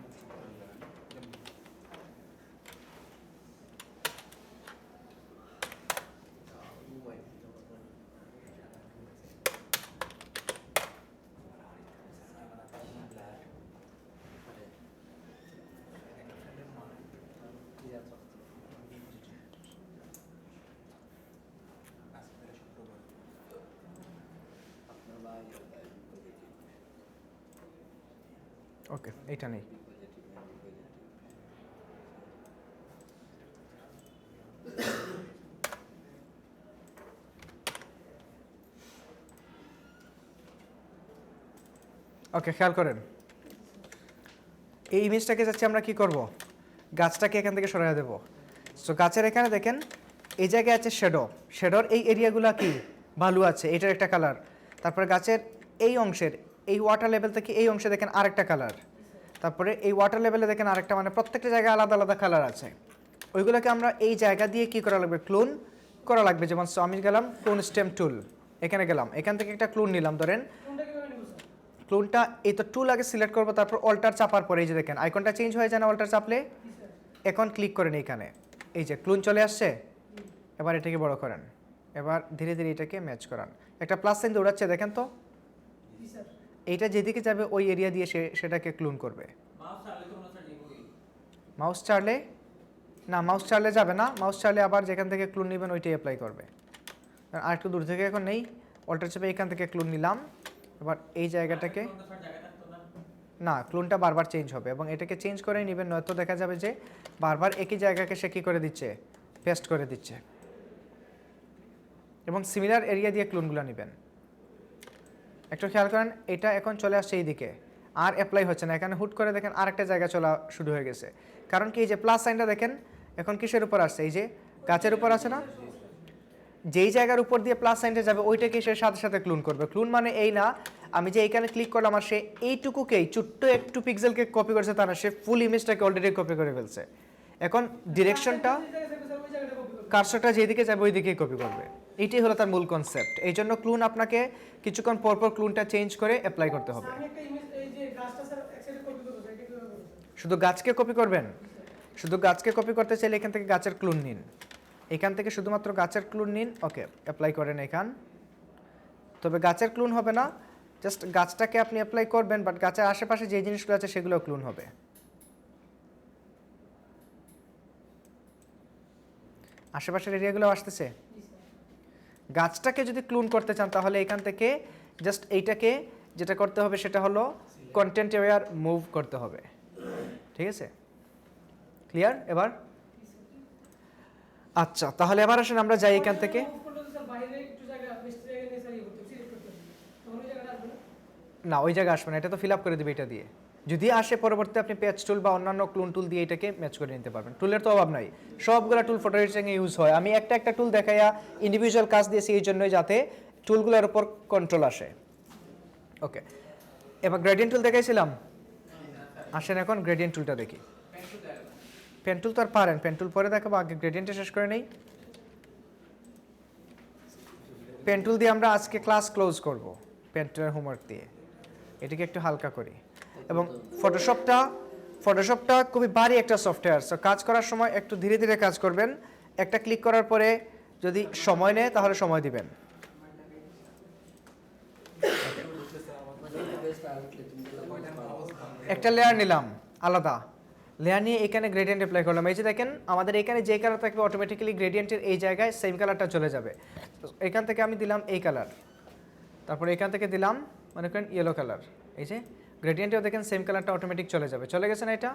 ওকে, এইটা নেই। ওকে, খেয়াল করেন এই ইমেজটাকে যাচ্ছে আমরা কি করব, গাছটাকে এখান থেকে সরিয়ে দেব। সো গাছের এখানে দেখেন এই জায়গায় আছে শ্যাডো, শ্যাডোর এই এরিয়াগুলো কি ভালো আছে, এটার একটা কালার। তারপরে গাছের এই অংশের এই ওয়াটার লেভেল থেকে এই অংশে দেখেন আরেকটা কালার, তারপরে এই ওয়াটার লেভেলে দেখেন আরেকটা, মানে প্রত্যেকটা জায়গায় আলাদা আলাদা কালার আছে। ওইগুলোকে আমরা এই জায়গা দিয়ে কি করা লাগবে, ক্লোন করা লাগবে। যেমন সো আমি গেলাম ক্লোন স্টেম টুল, এখানে গেলাম, এখান থেকে একটা ক্লোন নিলাম। ধরেন ক্লোনটা এই তো টুল আগে সিলেক্ট করবো, তারপর অল্টার চাপার পরে এই যে দেখেন আইকনটা চেঞ্জ হয়ে যায় না অল্টার চাপলে। এখন ক্লিক করেন এইখানে, এই যে ক্লোন চলে আসছে। এবার এটাকে বড় করেন, এবার ধীরে ধীরে এটাকে ম্যাচ করান। একটা প্লাস সাইন দৌড়াচ্ছে দেখেন তো, এইটা যেদিকে যাবে ওই এরিয়া দিয়ে সেটাকে ক্লোন করবে। মাউস চাড়লে না, মাউস চাড়লে যাবে না, মাউস চাড়লে আবার যেখান থেকে ক্লোন নেবেন ওইটাই অ্যাপ্লাই করবে। আর একটু দূর থেকে এখন নেই, অল্টার চেপে এখান থেকে ক্লোন নিলাম। এবার এই জায়গাটাকে না, ক্লোনটা বারবার চেঞ্জ হবে এবং এটাকে চেঞ্জ করে নেবেন, নয়তো দেখা যাবে যে বারবার একই জায়গাকে সে কী করে দিচ্ছে, পেস্ট করে দিচ্ছে। এবং সিমিলার এরিয়া দিয়ে ক্লোনগুলো নেবেন। একটু খেয়াল করেন, এটা এখন চলে আসছে এই দিকে, আর অ্যাপ্লাই হচ্ছে না। এখানে হুট করে দেখেন আরেকটা জায়গা চলা শুরু হয়ে গেছে। কারণ কি, এই যে প্লাস সাইনটা দেখেন এখন কিসের উপর আসছে, এই যে গাছের উপর আছে না, যেই জায়গার উপর দিয়ে প্লাস সাইনটা যাবে ওইটাকে সে সাথে সাথে ক্লোন করবে। ক্লোন মানে এই না আমি যে এইখানে ক্লিক করলাম আর সে এইটুকুকেই ছোট্ট একটু পিক্সেলকে কপি করেছে তা না, সে ফুল ইমেজটাকে অলরেডি কপি করে ফেলছে। এখন ডিরেকশনটা কার্সরটা যেদিকে যাবে ওই দিকেই কপি করবে। এইটাই হলো তার মূল কনসেপ্ট। এই জন্য ক্লোন আপনাকে কিছুক্ষণ পরপর ক্লোনটা চেঞ্জ করে অ্যাপ্লাই করতে হবে। শুধু গাছকে কপি করবেন, শুধু গাছকে কপি করতে চাইলে এখান থেকে গাছের ক্লোন নিন, এখান থেকে শুধুমাত্র গাছের ক্লোন নিন। ওকে, অ্যাপ্লাই করেন এখান। তবে গাছের ক্লোন হবে না, জাস্ট গাছটাকে আপনি অ্যাপ্লাই করবেন, বাট গাছের আশেপাশে যে জিনিসগুলো আছে সেগুলো ক্লোন হবে। আশেপাশের এরিয়াগুলো আসতেছে। গাছটাকে যদি ক্লোন করতে চান তাহলে এখান থেকে জাস্ট এইটাকে যেটা করতে হবে সেটা হলো কন্টেন্ট অ্যাওয়্যার মুভ করতে হবে। ঠিক আছে, ক্লিয়ার এবার? আচ্ছা, তাহলে এবার আসেন আমরা যাই এখান থেকে। না, ওই জায়গায় আসবে না, এটা তো ফিল আপ করে দেবে এটা দিয়ে। যদি আসে পরবর্তীতে আপনি পেজ টুল বা অন্যান্য ক্লোন টুল দিয়ে এটাকে ম্যাচ করে নিতে পারবেন। টুলের তো অভাব নাই, সবগুলো টুল ফটো এডিটিংয়ে ইউজ হয়। আমি একটা একটা টুল দেখাইয়া ইন্ডিভিজুয়াল কাজ দিয়েছি এই জন্যই যাতে টুলগুলোর উপর কন্ট্রোল আসে। ওকে, এবার গ্রেডিয়েন্ট টুল দেখাইছিলাম, আসেন এখন গ্রেডিয়েন্ট টুলটা দেখি। পেন টুল তো আর পারেন, পেন টুল পরে দেখাবো, আগে গ্রেডিয়েন্টটা শেষ করে নেই। পেন টুল দিয়ে আমরা আজকে ক্লাস ক্লোজ করব, পেন টুলের হোমওয়ার্ক দিয়ে। এটাকে একটু হালকা করি। এবং ফটোশপটা খুবই ভারী একটা সফটওয়্যার, সো কাজ করার সময় একটু ধীরে ধীরে কাজ করবেন। একটা ক্লিক করার পরে যদি সময় নেয় তাহলে সময় দিবেন। একটা লেয়ার নিলাম আলাদা, লেয়ার নিয়ে এখানে গ্রেডিয়েন্ট অ্যাপ্লাই করলাম। এই যে দেখেন আমাদের এখানে যে কালার থাকবে অটোমেটিক্যালি গ্রেডিয়েন্টের এই জায়গায় সেম কালারটা চলে যাবে। এখান থেকে আমি দিলাম এই কালার, তারপরে এখান থেকে দিলাম মনে করেন ইয়েলো কালার। এই যে গ্রেডিয়েন্টেও দেখেন সেম কালারটা অটোমেটিক চলে যাবে। চলে গেছে না, এটা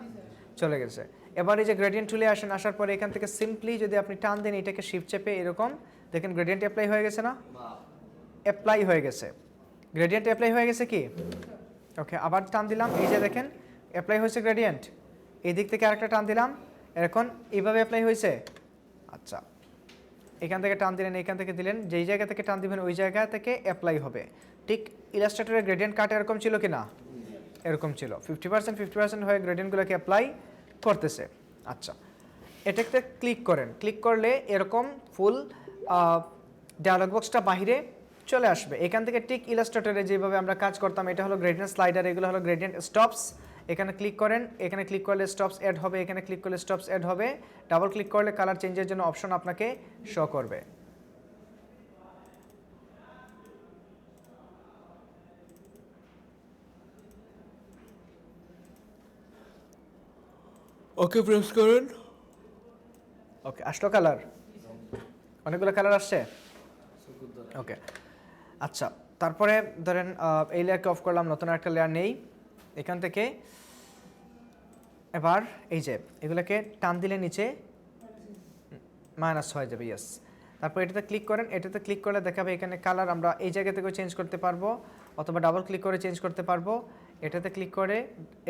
চলে গেছে। এবার এই যে গ্রেডিয়েন্ট টুলে আসেন, আসার পরে এখান থেকে সিম্পলি যদি আপনি টান দেন এটাকে শিফট চেপে এরকম দেখেন গ্রেডিয়েন্ট অ্যাপ্লাই হয়ে গেছে না, অ্যাপ্লাই হয়ে গেছে, গ্রেডিয়েন্ট অ্যাপ্লাই হয়ে গেছে কি। ওকে, আবার টান দিলাম, এই যে দেখেন অ্যাপ্লাই হয়েছে গ্রেডিয়েন্ট। এই দিক থেকে আরেকটা টান দিলাম, এখন এইভাবে অ্যাপ্লাই হয়েছে। আচ্ছা, এখান থেকে টান দিলেন, এখান থেকে দিলেন, যেই জায়গা থেকে টান দিবেন ওই জায়গা থেকে অ্যাপ্লাই হবে। ঠিক ইলাস্ট্রেটরের গ্রেডিয়েন্ট কাট এরকম ছিল কি না, এরকম ছিল। 50% হয়ে গ্রেডিয়েন্টগুলোকে অ্যাপ্লাই করতেছে। আচ্ছা, এটাতে ক্লিক করেন, ক্লিক করলে এরকম ফুল ডায়ালগ বক্সটা বাহিরে চলে আসবে। এখান থেকে ঠিক ইলাস্ট্রেটরে যেভাবে আমরা কাজ করতাম, এটা হলো গ্রেডিয়েন্ট স্লাইডার, এগুলো হলো গ্রেডিয়েন্ট স্টপস। এখানে ক্লিক করেন, এখানে ক্লিক করলে স্টপস অ্যাড হবে, এখানে ক্লিক করলে স্টপস অ্যাড হবে। ডাবল ক্লিক করলে কালার চেঞ্জের জন্য অপশন আপনাকে শো করবে। ওকে, প্রেস করেন। ওকে, আসলো কালার, অনেকগুলো কালার আসছে। ওকে, আচ্ছা, তারপরে ধরেন এই লেয়ারকে অফ করলাম, নতুন একটা লেয়ার নেই। এখান থেকে এবার এই যে এগুলোকে টান দিলে নিচে মাইনাস হয়ে যাবে, ইয়েস। তারপর এটাতে ক্লিক করেন, এটাতে ক্লিক করলে দেখাবে এখানে কালার আমরা এই জায়গা থেকেও চেঞ্জ করতে পারবো, অথবা ডাবল ক্লিক করে চেঞ্জ করতে পারবো। এটাতে ক্লিক করে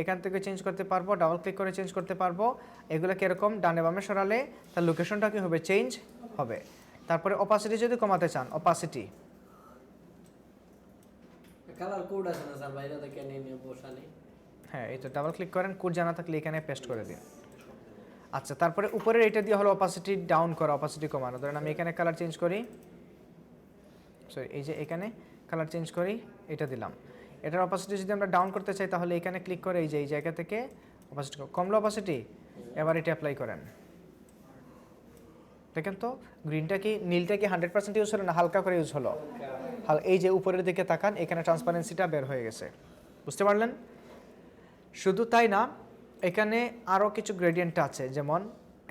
এখান থেকে চেঞ্জ করতে পারবো, ডাবল ক্লিক করে চেঞ্জ করতে পারবো। এগুলো কীরকম ডানে বামে সরালে তার লোকেশনটা কী হবে, চেঞ্জ হবে। তারপরে অপাসিটি যদি কমাতে চান, অপাসিটি কালার কোড আছে না স্যার, বাইরে থেকে নিয়ে বসালে। হ্যাঁ, এই তো ডাবল ক্লিক করেন, কোড জানা থাকলে এখানে পেস্ট করে দিন। আচ্ছা, তারপরে উপরের এটা দিয়ে হলো অপাসিটি ডাউন করা, অপাসিটি কমানো। ধরেন আমি এখানে কালার চেঞ্জ করি, সরি এই যে এখানে কালার চেঞ্জ করি, এটা দিলাম। এটার অপাসিটি যদি আমরা ডাউন করতে চাই তাহলে এখানে ক্লিক করে এই যে এই জায়গা থেকে অপাসিটি কমলো, অপাসিটি এবার এটা অ্যাপ্লাই করেন। দেখেন তো গ্রিনটা কি, নীলটা কি 100% ইউজ হলো না হালকা করে ইউজ হলো? এই যে উপরের দিকে তাকান, এখানে ট্রান্সপারেন্সিটা বের হয়ে গেছে, বুঝতে পারলেন? শুধু তাই না, এখানে আরও কিছু গ্রেডিয়েন্ট আছে, যেমন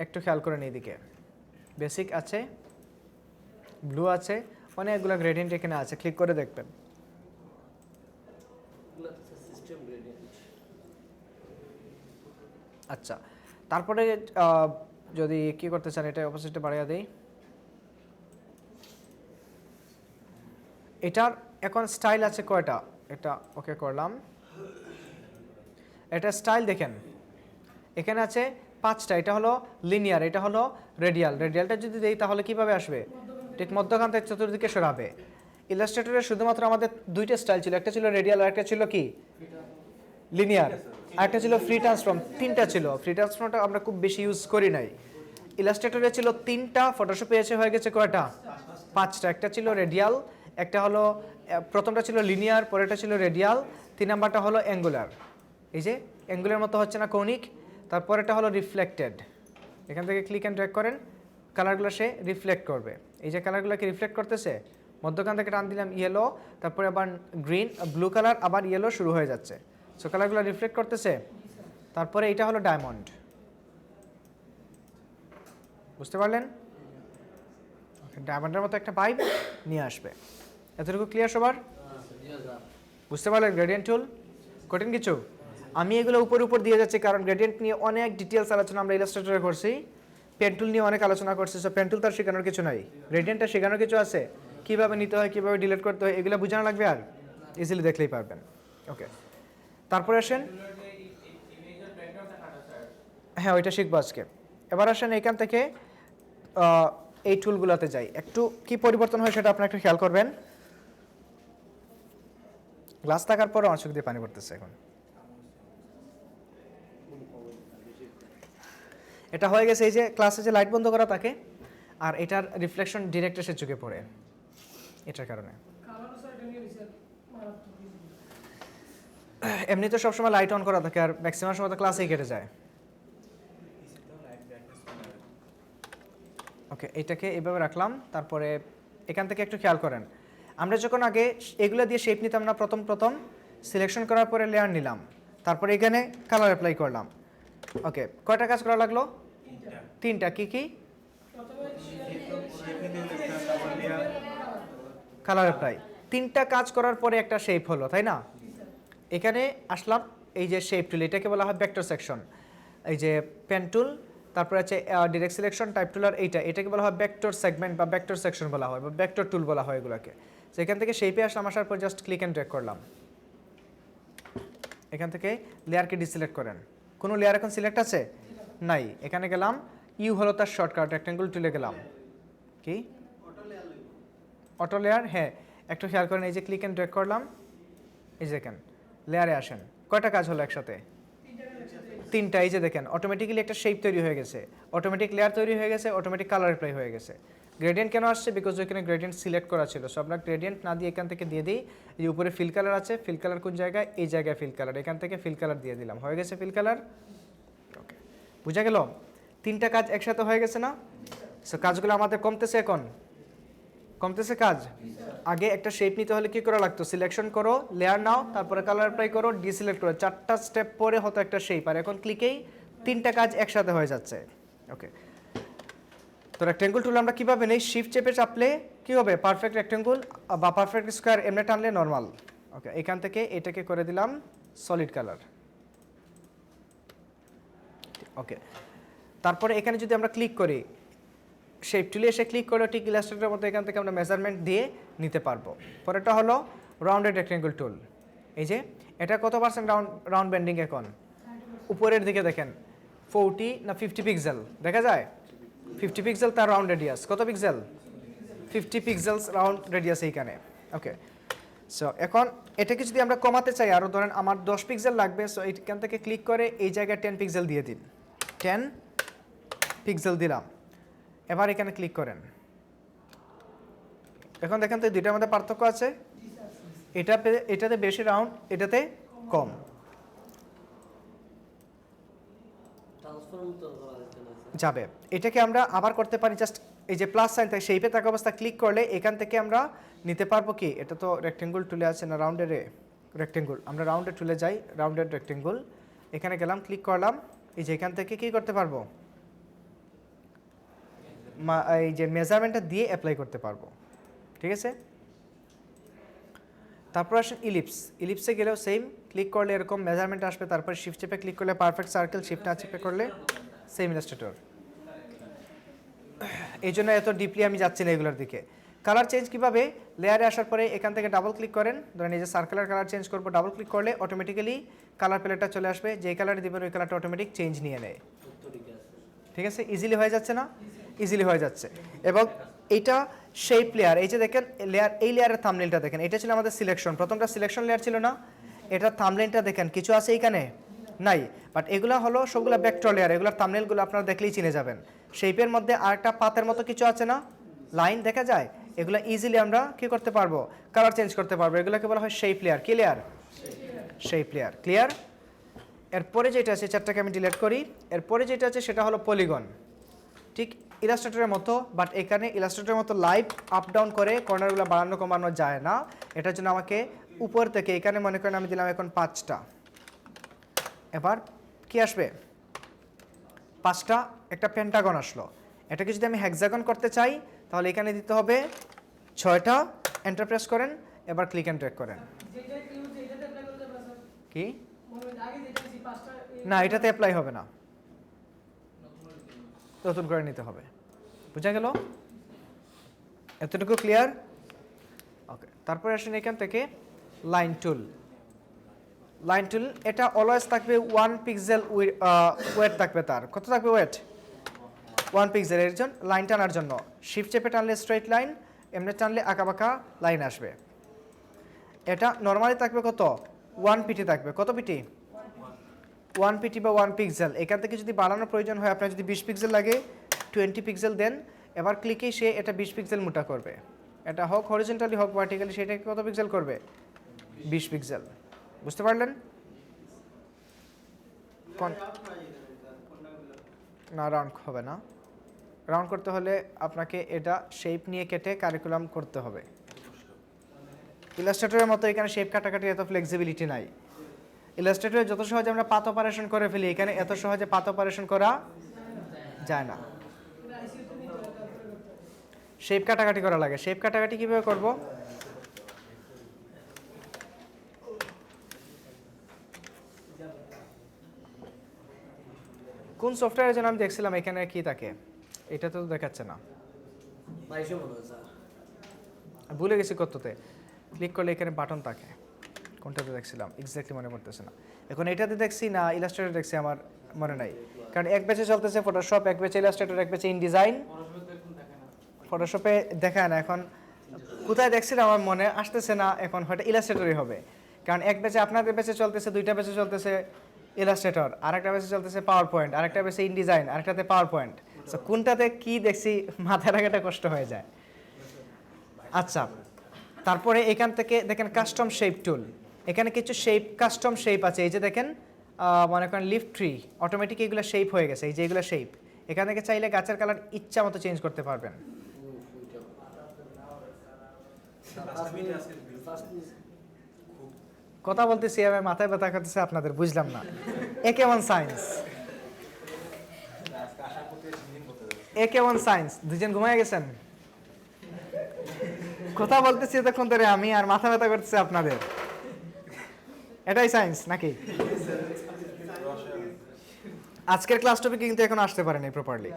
একটু খেয়াল করেন এইদিকে বেসিক আছে, ব্লু আছে, অনেকগুলো গ্রেডিয়েন্ট এখানে আছে, ক্লিক করে দেখবেন। System gradient. আচ্ছা, তারপরে যদি কি করতে চান, এটা অপোজিটে বাড়িয়ে দেই। এটার এখন স্টাইল আছে কয়টা, এটা ওকে করলাম। এটা স্টাইল দেখেন এখানে আছে 5টা। এটা হলো লিনিয়ার, এটা হলো রেডিয়াল। রেডিয়ালটা যদি দেই তাহলে কিভাবে আসবে, ঠিক মধ্যখান থেকে চতুর্দিকে সরাবে। ইলাস্ট্রেটরে শুধুমাত্র আমাদের 2টা স্টাইল ছিল, একটা ছিল রেডিয়াল আর একটা ছিল কি লিনিয়ার, আর একটা ছিল ফ্রি ট্রান্সফর্ম। 3টা ছিল। ফ্রি ট্রান্সফর্মটা আমরা খুব বেশি ইউজ করি নাই। ইলাস্ট্রেটরে ছিল 3টা, ফটোশপে এসে হয়ে গেছে কয়টা, 5টা। একটা ছিল রেডিয়াল, একটা হলো প্রথমটা ছিল লিনিয়ার, পরেরটা ছিল রেডিয়াল, 3 নাম্বারটা হলো অ্যাঙ্গুলার। এই যে অ্যাঙ্গুলার মতো হচ্ছে না, কৌণিক। তারপরেটা হলো রিফ্লেক্টেড। এখান থেকে ক্লিক অ্যান্ড ড্র্যাগ করেন, কালারগুলো সে রিফ্লেক্ট করবে। এই যে কালারগুলোকে রিফ্লেক্ট করতেছে, মধ্যখান থেকে টান দিলাম ইয়েলো, তারপরে আবার গ্রিন, ব্লু কালার, আবার ইয়েলো শুরু হয়ে যাচ্ছে। সো কালারগুলো রিফ্লেক্ট করতেছে। তারপরে এটা হলো ডায়মন্ড, বুঝতে পারলেন? ডায়মন্ডের মতো একটা ভাইব নিয়ে আসবে। এতটুকু ক্লিয়ার সবার? বুঝতে পারলেন গ্রেডিয়েন্ট টুল কঠিন কিছু? আমি এগুলো উপর দিয়ে যাচ্ছি কারণ গ্রেডিয়েন্ট নিয়ে অনেক ডিটেলস আলোচনা আমরা ইলাস্ট্রেটরে করছি, পেন টুল নিয়ে অনেক আলোচনা করছি। সো পেন টুল তার শেখানোর কিছু নাই, গ্রেডিয়েন্টটা শেখানোর কিছু আছে, কীভাবে নিতে হয়, কীভাবে ডিলিট করতে হয়, এগুলো বোঝানো লাগবে, আর ইজিলি দেখলেই পারবেন। ওকে, তারপরে আসেন, হ্যাঁ ওইটা শিখবো আজকে। এবার আসেন এখান থেকে এই টুলগুলোতে যাই। একটু কি পরিবর্তন হয় সেটা আপনারা একটু খেয়াল করবেন। গ্লাস থাকার পরে আমার চোখ দিয়ে পানি পড়তেছে এখন। এটা হয়ে গেছে এই যে ক্লাসে যে লাইট বন্ধ করা থাকে, আর এটার রিফ্লেকশন ডিরেক্ট এসে চোখে পড়ে, এটার কারণে। এমনি তো সবসময় লাইট অন করা থাকে, আর ম্যাক্সিমাম সময় তো ক্লাসেই কেটে যায়। ওকে, এটাকে এইভাবে রাখলাম। তারপরে এখান থেকে একটু খেয়াল করেন, আমরা যখন আগে এগুলো দিয়ে শেপ নিতাম না, প্রথম সিলেকশন করার পরে লেয়ার নিলাম, তারপরে এখানে কালার অ্যাপ্লাই করলাম। ওকে, কয়টা কাজ করা লাগলো? 3টা। কি কি? Colour apply. 3টা কাজ করার পরে একটা শেপ হলো, তাই না? এখানে আসলাম, এই যে শেপ টুল, এটাকে বলা হয় ভেক্টর সেকশন। এই যে পেন টুল, তারপরে আছে ডিরেক্ট সিলেকশন, টাইপ টুল, আর এটাকে বলা হয় ভেক্টর সেগমেন্ট বা ভেক্টর সেকশন বলা হয়, বা ভেক্টর টুল বলা হয় এগুলোকে। তো এখান থেকে শেপে আসলাম, আসার পর জাস্ট ক্লিক অ্যান্ড ড্র্যাগ করলাম। এখান থেকে লেয়ারকে ডিসিলেক্ট করেন। কোনো লেয়ার এখন সিলেক্ট আছে? নাই। এখানে গেলাম, ইউ হলো তার শর্টকাট, রেক্ট্যাঙ্গেল টুলে গেলাম। কি অটো লেয়ার? হ্যাঁ, একটু খেয়াল করেন, এই যে ক্লিক অ্যান্ড ড্র্যাগ করলাম, এই যে দেখেন লেয়ারে আসেন, কয়টা কাজ হলো একসাথে? 3টা। এই যে দেখেন অটোমেটিক্যালি একটা শেপ তৈরি হয়ে গেছে, অটোমেটিক লেয়ার তৈরি হয়ে গেছে, অটোমেটিক কালার অ্যাপ্লাই হয়ে গেছে। গ্রেডিয়েন্ট কেন আসছে? বিকজ ওইখানে গ্রেডিয়েন্ট সিলেক্ট করা ছিল। সো আমরা গ্রেডিয়েন্ট না দিয়ে এখান থেকে দিয়ে দিই, এই যে উপরে ফিল কালার আছে, ফিল কালার কোন জায়গায়? এই জায়গায় ফিল কালার, এখান থেকে ফিল কালার দিয়ে দিলাম, হয়ে গেছে ফিল কালার। ওকে, বুঝা গেল? 3টা কাজ একসাথে হয়ে গেছে না? সো কাজগুলো আমাদের কমতেছে, এখন কমতেছে কাজ। আগে একটা শেপ নিতে হলে কি করা লাগতো? সিলেকশন করো, লেয়ার নাও, তারপরে কালার অ্যাপ্লাই করো, ডিসিলেক্ট করো, 4টা স্টেপ পরে হতো একটা শেপ, আর এখন ক্লিকেই 3টা কাজ একসাথে হয়ে যাচ্ছে। ওকে, তো রেক্ট্যাঙ্গেল টুল আমরা কীভাবে নেই? শিফট চেপে চাপলে কী হবে? পারফেক্ট রেক্ট্যাঙ্গেল বা পারফেক্ট স্কোয়ার, এমনি টানলে নর্মাল। ওকে, এখান থেকে এটাকে করে দিলাম সলিড কালার। ওকে, তারপরে এখানে যদি আমরা ক্লিক করি, শেপ টুলে এসে ক্লিক করে ঠিক ইলাস্ট্রেটরের মতো এখান থেকে আমরা মেজারমেন্ট দিয়ে নিতে পারবো। পরেরটা হলো রাউন্ডেড রেক্টেঙ্গল টুল। এই যে এটা কত পার্সেন্ট রাউন্ড বেন্ডিং এখন? উপরের দিকে দেখেন 40 না 50 পিক্সেল দেখা যায়, 50 পিক্সেল তার রাউন্ড রেডিয়াস। কত পিক্সেল? 50 পিক্সেলস রাউন্ড রেডিয়াস এইখানে। ওকে, সো এখন এটাকে যদি আমরা কমাতে চাই আরও, ধরেন আমার 10 পিক্সেল লাগবে, সো এইখান থেকে ক্লিক করে এই জায়গায় 10 পিক্সেল দিয়ে দিন, 10 পিক্সেল দিলাম। এবার এখানে ক্লিক করেন। এখন দেখেন তো দুইটার মধ্যে পার্থক্য আছে, এটাতে বেশি রাউন্ড, এটাতে কম। ট্রান্সফর্ম তো করা যাচ্ছে না স্যার। যাবে, এটাকে আমরা আবার করতে পারি, জাস্ট এই যে প্লাস সাইন থাকে শেপে থাকা অবস্থা ক্লিক করলে এখান থেকে আমরা নিতে পারবো কি, এটা তো রেক্টেঙ্গল টুলে আছে না রাউন্ডের রেক্টেঙ্গল, আমরা রাউন্ডের টুলে যাই, রাউন্ডেড রেক্টেঙ্গল এখানে গেলাম, ক্লিক করলাম, এই যে এখান থেকে কি করতে পারবো, এই যে মেজারমেন্টটা দিয়ে অ্যাপ্লাই করতে পারবো। ঠিক আছে, তারপর আসেন ইলিপস। ইলিপসে গেলেও সেম, ক্লিক করলে এরকম মেজারমেন্ট আসবে, তারপর শিফট চেপে ক্লিক করলে পারফেক্ট সার্কেল, শিফট না চেপে করলে সেম ইলাস্ট্রেটর। এই জন্য এত ডিপলি আমি যাচ্ছি না এগুলোর দিকে। কালার চেঞ্জ কীভাবে, লেয়ারে আসার পরে এখান থেকে ডাবল ক্লিক করেন, ধরেন এই যে সার্কেলের কালার চেঞ্জ করবো, ডাবল ক্লিক করলে অটোমেটিক্যালি কালার প্যালেটটা চলে আসবে, যে কালারে দিবেন ওই কালারটা অটোমেটিক চেঞ্জ নিয়ে নেয়। ঠিক আছে, ইজিলি হয়ে যাচ্ছে না? ইজিলি হয়ে যাচ্ছে। এবং এইটা শেপ লেয়ার, এই যে দেখেন লেয়ার, এই লেয়ারের থাম্বনেইলটা দেখেন, এটা ছিল আমাদের সিলেকশন, প্রথমটা সিলেকশন লেয়ার ছিল না, এটা থাম্বনেইলটা দেখেন কিছু আছে এইখানে নাই, বাট এগুলা হলো সবগুলো ভেক্টর লেয়ার, এগুলোর থাম্বনেইলগুলো আপনারা দেখলেই চিনে যাবেন। শেপের মধ্যে আরেকটা পাতের মতো কিছু আছে না, লাইন দেখা যায়, এগুলো ইজিলি আমরা কি করতে পারবো, কালার চেঞ্জ করতে পারবো, এগুলোকে বলা হয় শেপ লেয়ার। কি লেয়ার? Shape layer. ক্লিয়ার? এরপরে যেটা আছে, চারটাকে আমি ডিলিট করি, এরপরে যেটা আছে সেটা হলো পলিগন। ঠিক ইলাস্ট্রেটরের মতো, বাট এখানে ইলাস্ট্রেটরের মতো লাইভ আপ ডাউন করে কর্নারগুলো বাড়ানো কমানো যায় না, এটার জন্য আমাকে উপর থেকে এখানে মনে করেন আমি দিলাম এখন 5টা, এবার কি আসবে, 5টা একটা পেন্টাগন আসলো। এটাকে যদি আমি হেক্সাগন করতে চাই তাহলে এখানে দিতে হবে 6টা, এন্টার প্রেস করেন, এবার ক্লিক এন্ড ড্র্যাগ করেন। কি না, এটাতে অ্যাপ্লাই হবে না, নতুন করে নিতে হবে। বুঝা গেল? এতটুকু ক্লিয়ার? ওকে, তারপরে আসেন এখান থেকে লাইন টুল। লাইন টুল এটা অলওয়েজ থাকবে 1 পিক্সেল ওয়েট থাকবে, তার কত থাকবে ওয়েট? 1 পিক্সেল। এর জন্য লাইন টানার জন্য শিফট চেপে টানলে স্ট্রেট লাইন, এমনি টানলে আঁকাবাঁকা লাইন আসবে। এটা নর্মালি থাকবে কত? 1 পিটি থাকবে। কত পিটি? 1 পিটি বা 1 পিক্সেল। এখান থেকে যদি বাড়ানোর প্রয়োজন হয়, আপনার যদি 20 পিক্সেল লাগে 20 পিক্সেল দেন, এবার ক্লিকেই সে এটা 20 পিক্সেল মোটা করবে। এটা হোক হরিজন্টালি হোক ভার্টিক্যালি, সেটাকে কত পিক্সেল করবে? 20 পিক্সেল। বুঝতে পারলেন? না, রাউন্ড হবে না। রাউন্ড করতে হলে আপনাকে এটা শেপ নিয়ে কেটে কারিকুলাম করতে হবে। ইলাস্ট্রেটরের মতো এখানে শেপ কাটাকাটি এত ফ্লেক্সিবিলিটি নাই। ইলাস্ট্রেটরে যত সহজে আমরা পাথ অপারেশন করে ফেলি, এখানে এত সহজে পাথ অপারেশন করা যায় না, শেপ কাটাকাটি করা লাগে। শেপ কাটাকাটি কিভাবে করব? কোন সফটওয়্যারের জন্য আমি দেখছিলাম এখানে কি থাকে, এটা তো দেখাচ্ছে না, ভুলে গেছি কততে। ক্লিক করলে এখানে বাটন থাকে, কোনটাতে দেখছিলাম এক্স্যাক্টলি মনে পড়তেছে না। এখন এটাতে দেখছি না ইলাস্ট্রেটর দেখছি, আমার মনে নাই, কারণ এক ব্যাচে চলতেছে ফটোশপ, এক ব্যাচে ইলাস্ট্রেটর, এক ব্যাচে ইনডিজাইন। ফটোশপে দেখায় না, এখন কোথায় দেখছিলাম আমার মনে আসতেছে না, এখন হয়তো ইলাস্ট্রেটরই হবে, কারণ এক ব্যাচে আপনাদের ব্যাচে চলতেছে, দুইটা ব্যাচে চলতেছে ইলাস্ট্রেটর, আরেকটা ব্যাচে চলতেছে পাওয়ার পয়েন্ট, আরেকটা ব্যাচে ইনডিজাইন, আরেকটাতে পাওয়ার পয়েন্ট। সো কোনটাতে কি দেখছি মাথা রাখাটা কষ্ট হয়ে যায়। আচ্ছা, তারপরে এখান থেকে দেখেন কাস্টম শেপ টুল, এখানে কিছু শেপ কাস্টম শেপ আছে। এই যে দেখেন মনে করেন লিফট ট্রি, অটোমেটিক এগুলো শেপ হয়ে গেছে, এই যে এগুলো শেপ। এখান থেকে চাইলে গাছের কালার ইচ্ছা মতো চেঞ্জ করতে পারবেন। কথা বলতেছি আমি মাথায় ব্যথা করতেছে আপনাদের, বুঝলাম না। এ কেমন সায়েন্স, এ কেমন সায়েন্স, দুজন ঘুমায় গেছেন? কথা বলতেছি এতক্ষণ ধরে আমি, আর মাথা ব্যথা করতেছে আপনাদের। এটাই সায়েন্স নাকি? আজকের ক্লাস টপিকে কিন্তু এখন আসতে পারেনি প্রপারলি।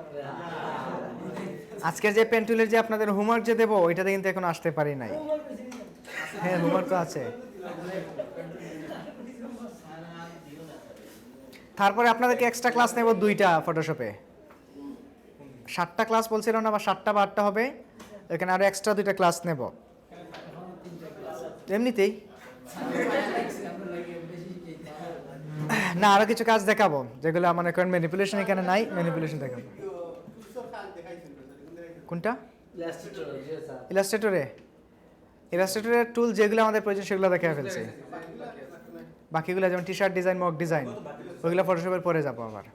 আজকের যে পেন টুলের যে আপনাদের হোমওয়ার্ক যে দেবো ওইটাতে কিন্তু এখন আসতে পারি নাই। হ্যাঁ হোমওয়ার্ক তো আছে। তারপরে আপনাদেরকে এক্সট্রা ক্লাস নেব 2টা ফটোশপে। 7টা ক্লাস বলছিল না, বা 7টা বা 8টা হবে, এখানে আরো এক্সট্রা 2টা ক্লাস নেব এমনিতেই। না আরো কিছু কাজ দেখাবো যেগুলো মনে করেন ম্যানিপুলেশন এখানে নাই, ম্যানিপুলেশন দেখাবো। কোনটা? ইলাস্ট্রেটরে। ইলাস্ট্রেটরের টুল যেগুলো আমাদের প্রয়োজন সেগুলো দেখে ফেলছি, বাকিগুলো যেমন T shirt design, mock design, ওইগুলো ফটোশপের পরে যাবো। আবার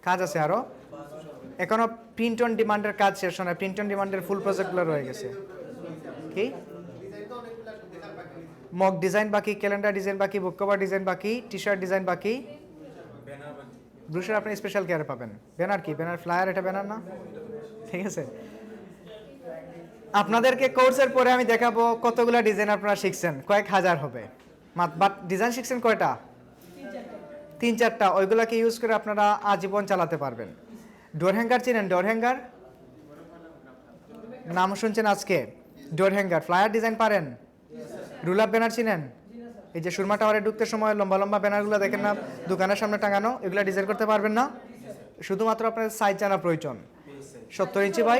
কাজ আছে আরো, এখনো প্রিন্ট অন ডিমান্ডের কাজ শেষ হয় না। প্রিন্ট অন ডিমান্ডের ফুল প্রজেক্টগুলো রয়ে গেছে। কি মক ডিজাইন বাকি, ক্যালেন্ডার ডিজাইন বাকি, বুক কভার ডিজাইন বাকি, টি শার্ট ডিজাইন বাকি, ব্রুশার আপনি স্পেশাল কেয়ারে পাবেন। ব্যানার কি? ব্যানার ফ্লায়ার, এটা ব্যানার না? ঠিক আছে। আপনাদেরকে কোর্সের পরে আমি দেখাবো কতগুলো ডিজাইন আপনারা শিখছেন, কয়েক হাজার হবে। বাট ডিজাইন শিখছেন কয়টা? 3-4টা। ওইগুলোকে ইউজ করে আপনারা আজীবন চালাতে পারবেন। ডোর হ্যাঙ্গার চিনেন? ডোর হ্যাঙ্গার নাম শুনছেন আজকে? ডোর হ্যাঙ্গার। ফ্লায়ার ডিজাইন পারেন? রুল আপ ব্যানার চিনেন? এই যে সুরমা টাওয়ারে ঢুকতে সময় লম্বা লম্বা ব্যানারগুলো দেখেন না দোকানের সামনে টাঙানো, এগুলো ডিজাইন করতে পারবেন না? শুধুমাত্র আপনার সাইজ জানা প্রয়োজন। 70 ইঞ্চি বাই,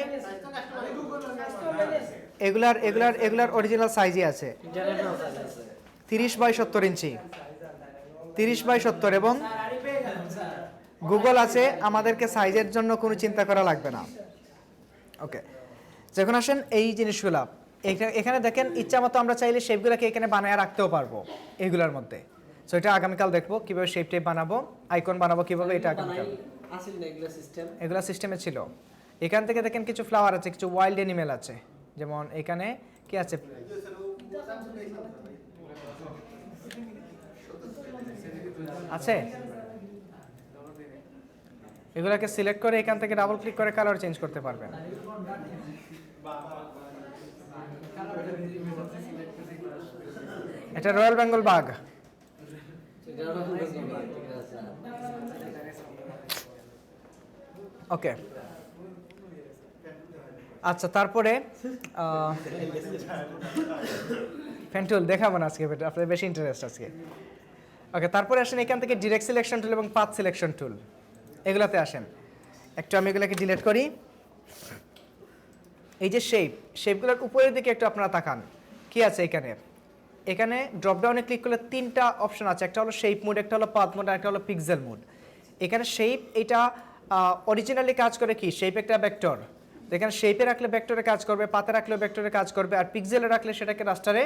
এগুলার অরিজিনাল সাইজই আছে 30 বাই 70 ইঞ্চি, 30 বাই 70। এবং গুগল আছে, আমাদেরকে সাইজের জন্য কোনো চিন্তা করা লাগবে না। ওকে, যখন আসেন এই জিনিসগুলা এখানে দেখেন, ইচ্ছা মতো আমরা চাইলে শেপগুলোকে এখানে বানায় রাখতেও পারবো এইগুলোর মধ্যে। সো এটা আগামীকাল দেখবো কিভাবে শেপ টেপ বানাবো, আইকন বানাবো কিভাবে, এটা আগামীকাল। এগুলা সিস্টেমে ছিল। এখান থেকে দেখেন কিছু ফ্লাওয়ার আছে, কিছু ওয়াইল্ড অ্যানিমেল আছে। যেমন এখানে কি আছে? আছে। এগুলাকে সিলেক্ট করে এখান থেকে ডাবল ক্লিক করে কালার চেঞ্জ করতে পারবেন। এটা রয়্যাল বেঙ্গল বাঘ। ওকে, আচ্ছা। তারপরে ফ্যান্টুল দেখাবো না আজকে, আপনাদের বেশি ইন্টারেস্ট আজকে। ওকে, তারপরে আসেন এখান থেকে ডিরেক্ট সিলেকশন টুল এবং পাথ সিলেকশন টুল, এগুলাতে আসেন। একটু আমি এগুলোকে ডিলিট করি। এই যে শেপগুলোর উপরের দিকে একটু আপনারা তাকান, কি আছে এখানে? এখানে ড্রপডাউনে ক্লিক করলে 3টা অপশন আছে, একটা হলো শেপ মোড, একটা হলো পাথ মোড, আর একটা হলো পিক্সেল মোড। এখানে শেপ, এটা অরিজিনালি কাজ করে কি? শেপ একটা ভেক্টর, এখানে শেপে রাখলে ভেক্টরে কাজ করবে, পাতে রাখলে ভেক্টরে কাজ করবে, আর পিক্সেলে রাখলে সেটাকে রাস্টারে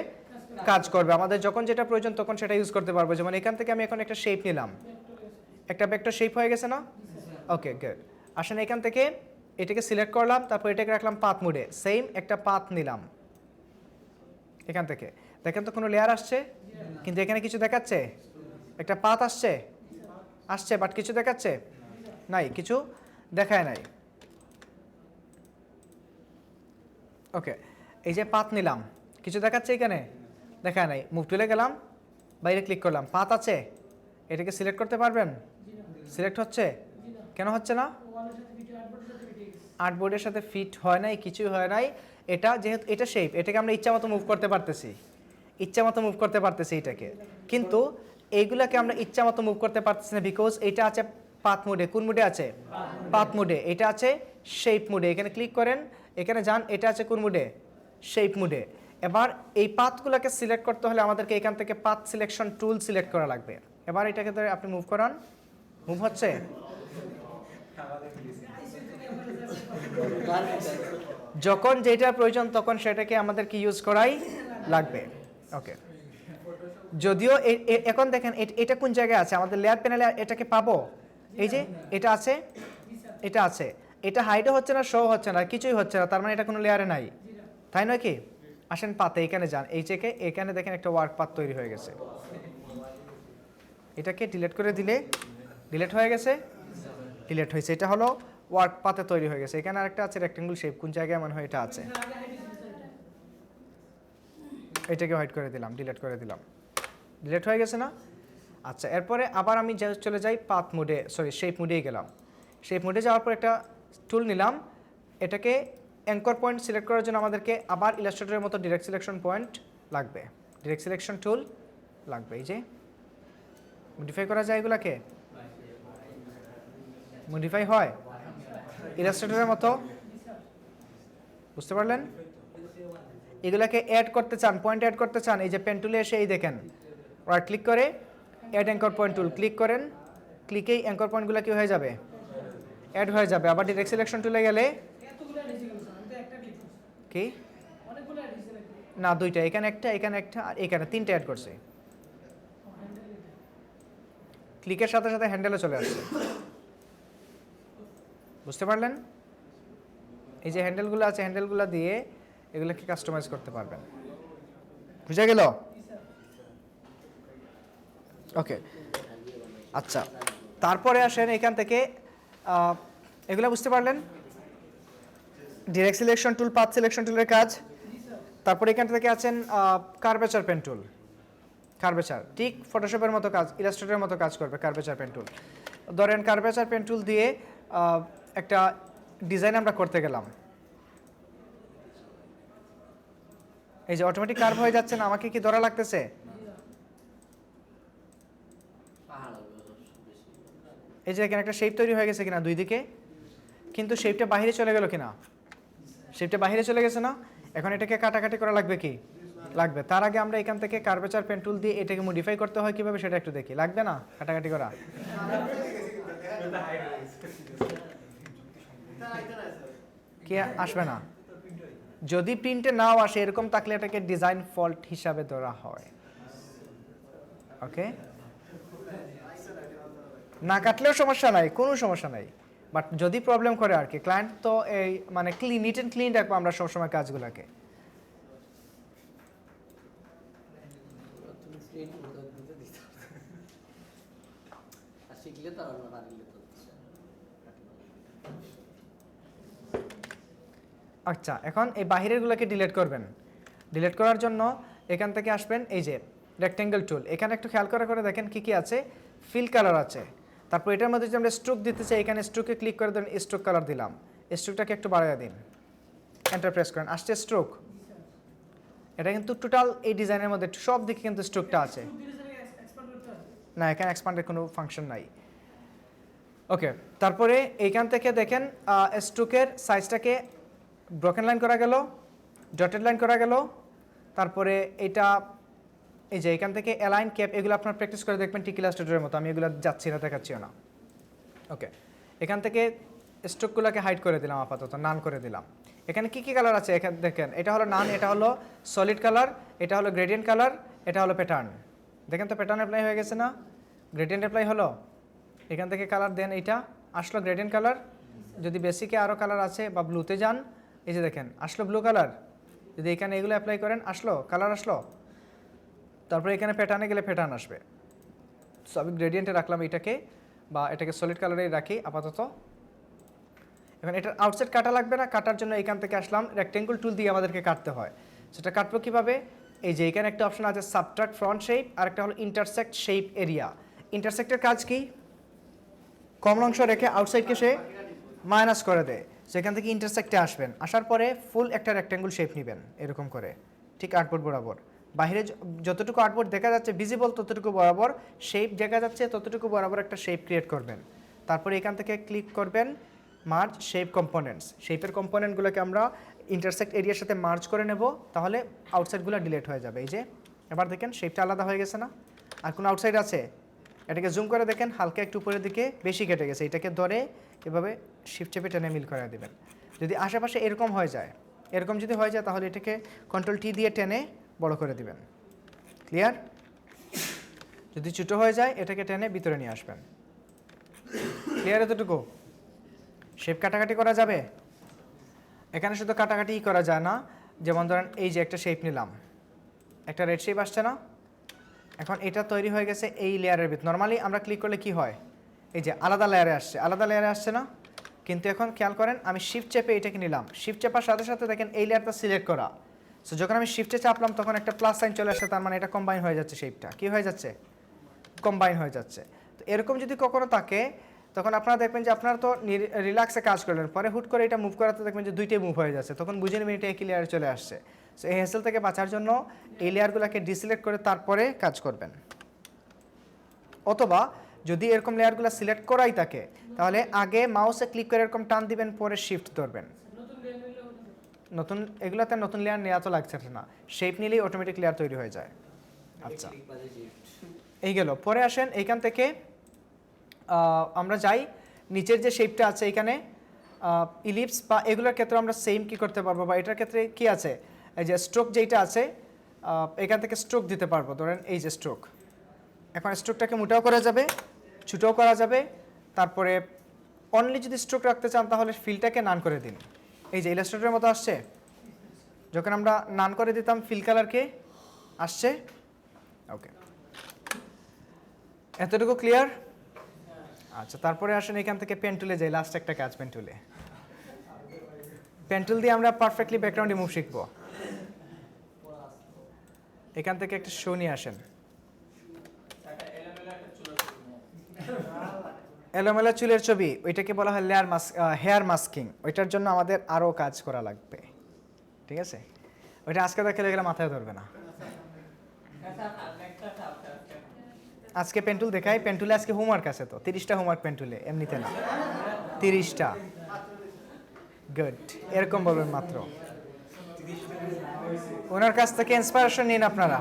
কাজ করবে। আমাদের যখন যেটা প্রয়োজন তখন সেটা ইউজ করতে পারবো। যেমন এখান থেকে আমি এখন একটা শেপ নিলাম, একটা ভেক্টর শেপ হয়ে গেছে না? Okay good. আসেন এখান থেকে এটাকে সিলেক্ট করলাম, তারপর এটাকে রাখলাম পাথ মোডে, সেম একটা পাথ নিলাম। এখান থেকে দেখেন তো কোনো লেয়ার আসছে, কিন্তু এখানে কিছু দেখাচ্ছে? একটা পাথ আসছে, বাট কিছু দেখাচ্ছে নাই, কিছু দেখায় নাই। ওকে, এই যে পাথ নিলাম, কিছু দেখাচ্ছে এখানে? দেখায় নাই। মুভ টুলে গেলাম, বাইরে ক্লিক করলাম, পাথ আছে, এটাকে সিলেক্ট করতে পারবেন? সিলেক্ট হচ্ছে? কেন হচ্ছে না? আর্টবোর্ডের সাথে ফিট হয় নাই, কিছুই হয় নাই। এটা যেহেতু এটা শেপ, এটাকে আমরা ইচ্ছা মতো মুভ করতে পারতেছি এটাকে, কিন্তু এইগুলাকে আমরা ইচ্ছা মতো মুভ করতে পারতেছি না, বিকজ এটা আছে পাথ মোডে। কোন মোডে আছে? পাথ মোডে। এটা আছে শেপ মোডে। এখানে ক্লিক করেন, এখানে যান, এটা আছে কোন মোডে? শেপ মোডে। এবার এই পাথগুলোকে সিলেক্ট করতে হলে আমাদেরকে এখান থেকে পাথ সিলেকশন টুল সিলেক্ট করা লাগবে। এবার এটাকে ধরে আপনি মুভ করান, মুভ হচ্ছে? যখন যেটা প্রয়োজন তখন সেটাকে আমাদেরকে ইউজ করাই লাগবে। ওকে, যদিও এখন দেখেন এটা কোন জায়গায় আছে? আমাদের লেয়ার প্যানেলে এটাকে পাবো। এই যে এটা আছে, এটা হাইডও হচ্ছে না, শো হচ্ছে না, কিছুই হচ্ছে না, তার মানে এটা কোনো লেয়ারে নাই, তাই নয় কি? আসেন পাতে, এখানে যান, এই যে এখানে দেখেন একটা ওয়ার্ক পাথ তৈরি হয়ে গেছে। এটাকে ডিলিট করে দিলে ডিলিট হয়ে গেছে, ডিলিট হয়েছে। এটা হলো ওয়ার্ক পাতে তৈরি হয়ে গেছে। এখানে আরেকটা আছে রেক্টেঙ্গল শেপ, কোন জায়গায় মনে হয় এটা আছে, এটাকে হোয়াইট করে দিলাম, ডিলিট করে দিলাম। ডিলিট হয়ে গেছে না? আচ্ছা, এরপরে আবার আমি চলে যাই পাথ মোডে, সরি শেপ মোডেই গেলাম। শেপ মোডে যাওয়ার পর একটা টুল নিলাম, এটাকে অ্যাঙ্কর পয়েন্ট সিলেক্ট করার জন্য আমাদেরকে আবার ইলাস্ট্রেটরের মতো ডিরেক্ট সিলেকশন পয়েন্ট লাগবে, ডিরেক্ট সিলেকশন টুল লাগবে। এই যে মডিফাই করা যায়, এগুলাকে মডিফাই হয় ইলাস্ট্রেটরের মতো, বুঝতে পারলেন? এগুলাকে অ্যাড করতে চান, পয়েন্ট অ্যাড করতে চান, এই যে পেন টুলে এসে এই দেখেন রাইট ক্লিক করে add anchor point tool click করেন, ক্লিকেই অ্যাঙ্কর পয়েন্টগুলো কি হয়ে যাবে? অ্যাড হয়ে যাবে। আবার ডিরেক্ট সিলেকশন টুলে গেলে কি না, দুইটা, এখানে একটা আর এখানে তিনটা অ্যাড করছে। ক্লিকের সাথে সাথে হ্যান্ডেলে চলে আসছে, বুঝতে পারলেন? এই যে হ্যান্ডেলগুলো আছে, হ্যান্ডেলগুলো দিয়ে এগুলোকে কাস্টমাইজ করতে পারবেন। বুঝা গেল? ওকে, আচ্ছা, তারপরে আসেন এখান থেকে এগুলো বুঝতে পারলেন? Direct selection tool, path selection টুলের কাজ। তারপরে এখান থেকে আছেন কার্ভেচার পেন টুল। কার্ভেচার ঠিক ফটোশপের মতো কাজ, ইলাস্ট্রেটরের মতো কাজ করবে কার্ভেচার পেন টুল। ধরেন কার্ভেচার পেন টুল দিয়ে একটা ডিজাইন আমরা করতে গেলাম, এই যে অটোমেটিক কার্ভ হয়ে যাচ্ছে না, আমাকে কি ধরা লাগতেছে? এই যে এখানে একটা শেপ তৈরি হয়ে গেছে কিনা দুই দিকে, কিন্তু শেপটা বাইরে চলে গেল কিনা? শেপটা বাইরে চলে গেছে না? এখন এটাকে কাটাকাটি করা লাগবে কি? লাগবে। তার আগে আমরা এখান থেকে কার্ভেচার পেন টুল দিয়ে এটাকে মডিফাই করতে হয় কিভাবে সেটা একটু দেখি। লাগবে না কাটাকাটি করা? কি আসবে না? যদি প্রিন্টে নাও আসে এরকম থাকলে এটাকে ডিজাইন ফল্ট হিসাবে ধরা হয়। ওকে, না কাটলেও সমস্যা নাই, কোনো সমস্যা নাই, বাট যদি প্রবলেম করে আর কি, ক্লায়েন্ট তো এই মানে নিট অ্যান্ড ক্লিন রাখবো আমরা সবসময় কাজগুলোকে। আচ্ছা, এখন এই বাহিরেরগুলোকে ডিলিট করবেন। ডিলিট করার জন্য এখান থেকে আসবেন এই যে রেক্টেঙ্গেল টুল, এখানে একটু খেয়াল করে দেখেন কি কি আছে। ফিল কালার আছে, তারপর এটার মধ্যে যদি আমরা স্ট্রোক দিতে চাই এখানে স্ট্রোকে ক্লিক করে দেন, স্ট্রোক কালার দিলাম, স্ট্রোকটাকে একটু বাড়াইয়া দিন, এন্টার প্রেস করেন, আসছে স্ট্রোক। এটা কিন্তু টোটাল এই ডিজাইনের মধ্যে সব দিকে কিন্তু স্ট্রোকটা আছে না, এখানে এক্সপান্ডের কোনো ফাংশন নাই। ওকে, তারপরে এইখান থেকে দেখেন স্ট্রোকের সাইজটাকে ব্রোকেন লাইন করা গেল, ডটেড লাইন করা গেল, তারপরে এটা এই যে এখান থেকে অ্যালাইন ক্যাপ, এগুলো আপনার প্র্যাকটিস করে দেখবেন ঠিক ইলাস্ট্রেটরের মতো, আমি এগুলো যাচ্ছি না, দেখাচ্ছিও না। ওকে, এখান থেকে স্ট্রোকগুলোকে হাইড করে দিলাম, আপাতত নান করে দিলাম। এখানে কি কি কালার আছে এখানে দেখেন, এটা হলো নান, এটা হলো সলিড কালার, এটা হলো গ্রেডিয়েন্ট কালার, এটা হলো প্যাটার্ন। দেখেন তো প্যাটার্ন অ্যাপ্লাই হয়ে গেছে না? গ্রেডিয়েন্ট অ্যাপ্লাই হলো, এখান থেকে কালার দেন, এইটা আসলো গ্রেডিয়েন্ট কালার। যদি বেসিকে আরও কালার আছে বা ব্লুতে যান, এই যে দেখেন আসলো ব্লু কালার, যদি এখানে এগুলো অ্যাপ্লাই করেন আসলো কালার আসলো। তারপরে এখানে প্যাটার্নে গেলে প্যাটার্ন আসবে। সো আমি গ্রেডিয়েন্টে রাখলাম এটাকে, বা এটাকে সলিড কালারেই রাখি আপাতত। এখন এটার আউটসাইড কাটা লাগবে না, কাটার জন্য এখান থেকে আসলাম রেক্টেঙ্গল টুল দিয়ে আমাদেরকে কাটতে হয়। সেটা কাটবো কীভাবে? এই যে এখানে একটা অপশন আছে সাবট্রাক্ট ফ্রন্ট শেপ, আর একটা হলো ইন্টারসেক্ট শেপ এরিয়া। ইন্টারসেক্টের কাজ কি? কমন অংশ রেখে আউটসাইডকে সে মাইনাস করে দেয়। সেখান থেকে ইন্টারসেক্টে আসবেন, আসার পরে ফুল একটা রেক্টেঙ্গল শেপ নেবেন এরকম করে, ঠিক আর্টবোর্ড বরাবর। বাইরে যতটুকু আর্টবোর্ড দেখা যাচ্ছে ভিজিবল ততটুকু বরাবর, শেপ দেখা যাচ্ছে ততটুকু বরাবর একটা শেপ ক্রিয়েট করবেন। তারপরে এখান থেকে ক্লিক করবেন মার্জ শেপ কম্পোনেন্টস। শেপের কম্পোনেন্টগুলোকে আমরা ইন্টারসেক্ট এরিয়ার সাথে মার্জ করে নেব, তাহলে আউটসাইডগুলো ডিলিট হয়ে যাবে। এই যে এবার দেখেন শেপটা আলাদা হয়ে গেছে না? আর কোনো আউটসাইড আছে? এটাকে জুম করে দেখেন, হালকা একটু উপরের দিকে বেশি কেটে গেছে, এটাকে ধরে এভাবে শিফট চেপে টেনে মিল করে দেবেন। যদি আশেপাশে এরকম হয়ে যায়, এরকম যদি হয়ে যায় তাহলে এটাকে কন্ট্রোল টি দিয়ে টেনে বড় করে দিবেন। ক্লিয়ার? যদি ছোটো হয়ে যায় এটাকে টেনে ভিতরে নিয়ে আসবেন। ক্লিয়ার এতটুকু? শেপ কাটাকাটি করা যাবে? এখানে শুধু কাটাকাটিই করা যায় না, যেমন ধরেন এই যে একটা শেপ নিলাম, একটা রেড শেপ আসছে না? এখন এটা তৈরি হয়ে গেছে এই লেয়ারের ভিতর। নর্মালি আমরা ক্লিক করলে কি হয়, এই যে আলাদা লেয়ারে আসছে, আলাদা লেয়ারে আসছে না? কিন্তু এখন খেয়াল করেন আমি শিফট চেপে এটাকে নিলাম, শিফট চেপার সাথে সাথে দেখেন এই লেয়ারটা সিলেক্ট করা, সো যখন আমি শিফটে চাপলাম তখন একটা প্লাস সাইন চলে আসছে, তার মানে এটা কম্বাইন হয়ে যাচ্ছে, শেপটা কি হয়ে যাচ্ছে, কম্বাইন হয়ে যাচ্ছে। তো এরকম যদি কখনো থাকে তখন আপনারা দেখবেন যে আপনারা তো রিল্যাক্সে কাজ করলেন, পরে হুট করে এটা মুভ করাতে দেখবেন যে দুইটাই মুভ হয়ে যাচ্ছে, তখন বুঝে নেবেন এটা একই লেয়ারে চলে আসছে। সো এই হ্যাসেল থেকে বাঁচার জন্য এই লেয়ারগুলোকে ডিসিলেক্ট করে তারপরে কাজ করবেন। অথবা যদি এরকম লেয়ারগুলো সিলেক্ট করাই থাকে তাহলে আগে মাউসে ক্লিক করে এরকম টান দিবেন, পরে শিফট ধরবেন। নতুন এগুলোতে নতুন লেয়ার নেওয়া তো লাগছে না, শেপ নিলেই অটোমেটিক লেয়ার তৈরি হয়ে যায়। আচ্ছা, এই গেল। পরে আসেন এইখান থেকে আমরা যাই নিচের যে শেপটা আছে এখানে ইলিপস বা এগুলোর ক্ষেত্রে আমরা সেম কি করতে পারবো, বা এটার ক্ষেত্রে কি আছে, এই যে স্ট্রোক যেটা আছে এখান থেকে স্ট্রোক দিতে পারবো। ধরেন এই যে স্ট্রোক, এখন স্ট্রোকটাকে মোটাও করা যাবে, ছোটাও করা যাবে। তারপরে অনলি যদি স্ট্রোক রাখতে চান তাহলে ফিলটাকে নান করে দিন। এই যে ইলাস্ট্রেটরের মতো আসছে, যখন আমরা নান করে দিতাম ফিল কালারকে আসছে। ওকে, এতটুকু ক্লিয়ার? আচ্ছা, তারপরে আসেন এখান থেকে পেন টুলে যাই, লাস্ট একটা কাজ পেন টুলে। পেন টুল দিয়ে আমরা পারফেক্টলি ব্যাকগ্রাউন্ড রিমুভ শিখব। এখান থেকে একটা শো নিয়ে আসেন। এলোমেলো চুলের ছবি, ওইটাকে বলা হয় হেয়ার মাস্কিং। ওইটার জন্য আমাদের আরও কাজ করা লাগবে, ঠিক আছে? ওইটা আজকে দেখে গেলে মাথায় ধরবে না। আজকে পেন্টুল দেখাই, পেন্টুলে আজকে হোমওয়ার্ক আছে, তো 30টা হোমওয়ার্ক পেন্টুলে, এমনিতে না, 30টা। গুড, এরকম বলবেন মাত্র। ওনার কাছ থেকে ইন্সপিরেশন নিন আপনারা।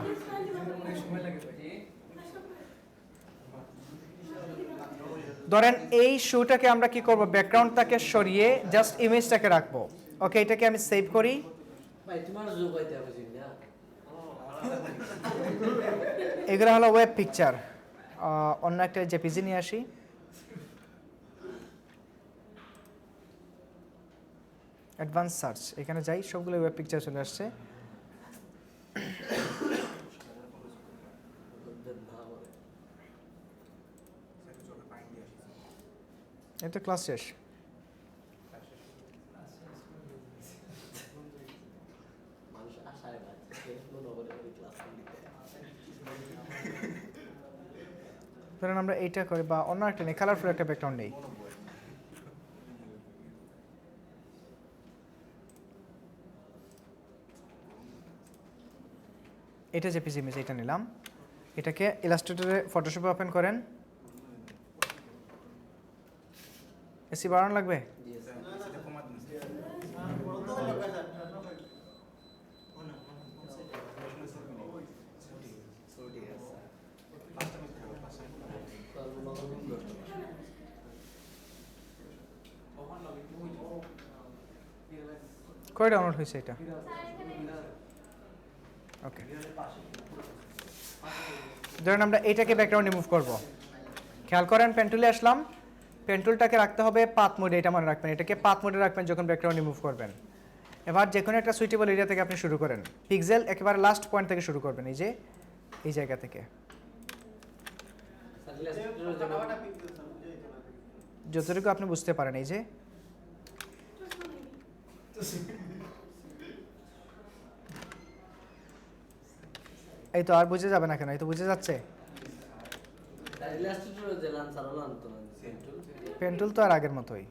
ধরেন এই শোটাকে আমরা কি করব, ব্যাকগ্রাউন্ডটাকে সরিয়ে জাস্ট ইমেজটাকে রাখবো। ওকে, এটাকে আমি সেভ করি। এগুলো হলো ওয়েব পিকচার। অন্য একটা জেপিজি নিয়ে আসি। অ্যাডভান্স সার্চ, এখানে যাই, সবগুলো ওয়েব পিকচার চলে আসছে। এটা ক্লাস শেষ। ধরেন আমরা এইটা করি, বা অন্য একটা নেই, কালারফুল একটা ব্যাকগ্রাউন্ড নেই। এটা যে পিসি ইমেজ, এটা নিলাম। এটাকে ইলাস্ট্রেটরে ফটোশপে ওপেন করেন। এসি বাড়ানো লাগবে? কয় ডাউনলোড হয়েছে এটা? ওকে, ধরেন আমরা এইটাকে ব্যাকগ্রাউন্ড রিমুভ করব। খেয়াল করেন পেন্টুলে আসলাম, পেন্টুলটাকে রাখতে হবে পাথ মোডে, এটা মনে রাখবেন। এটাকে পাথ মোডে রাখবেন যখন ব্যাকগ্রাউন্ড রিমুভ করবেন। এবার যে কোনো একটা সুইটেবল এরিয়া থেকে আপনি শুরু করেন, পিক্সেল একেবারে লাস্ট পয়েন্ট থেকে শুরু করবেন, এই যে এই জায়গা থেকে, যতটুকু আপনি বুঝতে পারেন। এই যে এই তো, আর বুঝে যাবে না কেন? এই তো বুঝে যাচ্ছে। পেন্টুল তো আর আগের মতোই।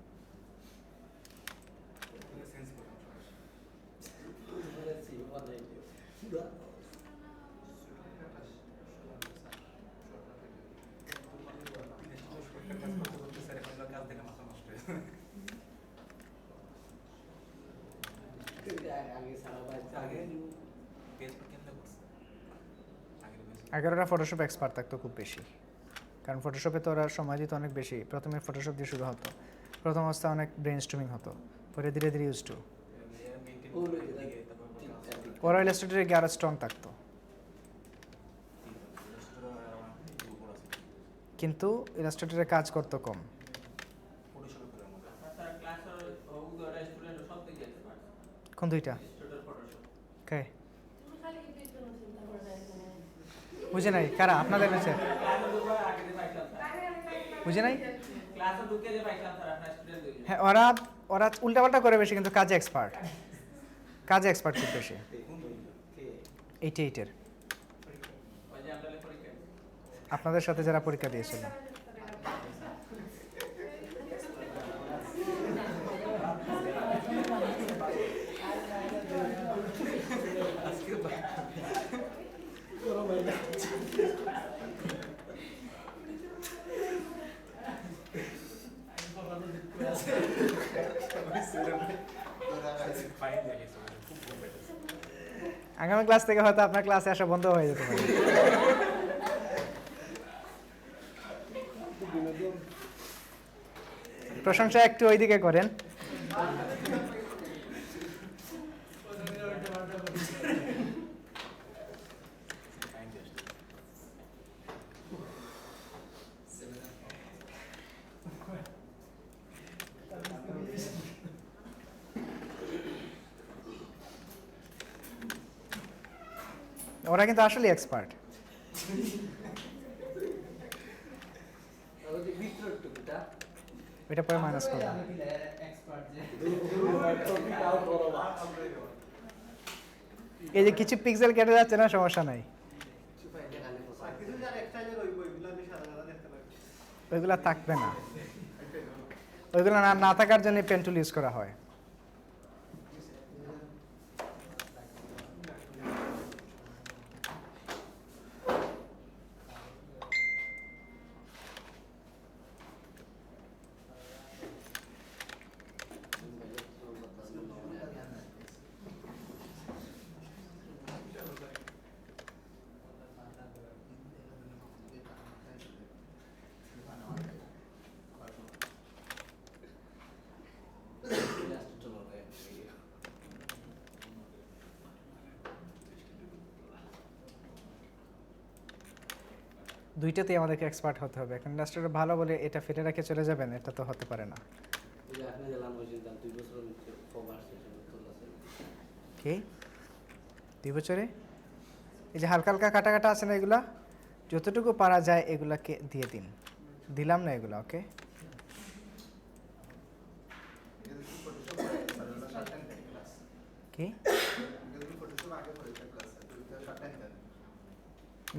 আগের ওরা ফটোশপ এক্সপার্ট থাকতো খুব বেশি, কারণ ফটোশপে তো ওরা সময় দিত অনেক বেশি। প্রথমে ফটোশপ দিয়ে শুরু হতো, প্রথম অবস্থায় অনেক ব্রেন স্ট্রিমিং হতো, পরে ধীরে ধীরে ইউজ টু। ওরা ইলাস্ট্রেটরে গিয়ে আরও স্ট্রং থাকতো, কিন্তু ইলাস্ট্রেটরে কাজ করতো কম। কোন দুইটা? কে বুঝে নাই? কারা? আপনাদের ব্যাচে বুঝে নাই? হ্যাঁ, ওরা উল্টাপাল্টা করে বেশি, কিন্তু কাজে এক্সপার্ট, কাজে এক্সপার্ট খুব বেশি। 88-এর আপনাদের সাথে যারা পরীক্ষা দিয়েছিল। আগামী ক্লাস থেকে হয়তো আপনার ক্লাসে আসা বন্ধ হয়ে যেতে পারে। প্রশংসা একটু ওইদিকে করেন। ওরা কিন্তু আসলে এক্সপার্ট। এটা পরে মাইনাস করব। এই যে কিছু পিক্সেল কেটে যাচ্ছে না, সমস্যা নাই, ওইগুলা থাকবে না, ওইগুলো না থাকার জন্য পেন টুল ইউজ করা হয়। দুইটাতেই আমাদেরকে এক্সপার্ট হতে হবে। এখন ইন্ডাস্ট্রিটা ভালো বলে এটা ফেলে রেখে চলে যাবেন, এটা তো হতে পারে না। কি 2 বছরে এই যে হালকা হালকা কাটা কাটা আছে না, এগুলা যতটুকু পারা যায় এগুলাকে দিয়ে দিন। দিলাম না এগুলা, ওকে। কি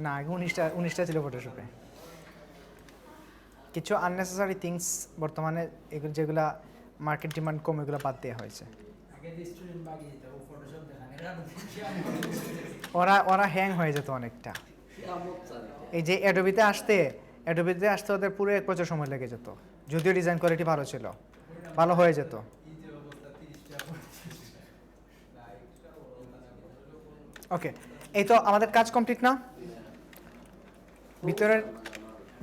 না, আগে 19টা ছিল ফটোশপে। কিছু আননেসেসারি থিংস বর্তমানে এগুলো যেগুলা মার্কেট ডিমান্ড কম, এগুলো বাদ দেওয়া হয়েছে। ওরা হ্যাং হয়ে যেত অনেকটা। এই যে অ্যাডোবিতে আসতে ওদের পুরো 1 বছর সময় লেগে যেত, যদিও ডিজাইন কোয়ালিটি ভালো ছিল, ভালো হয়ে যেত। ওকে, এই তো আমাদের কাজ কমপ্লিট না?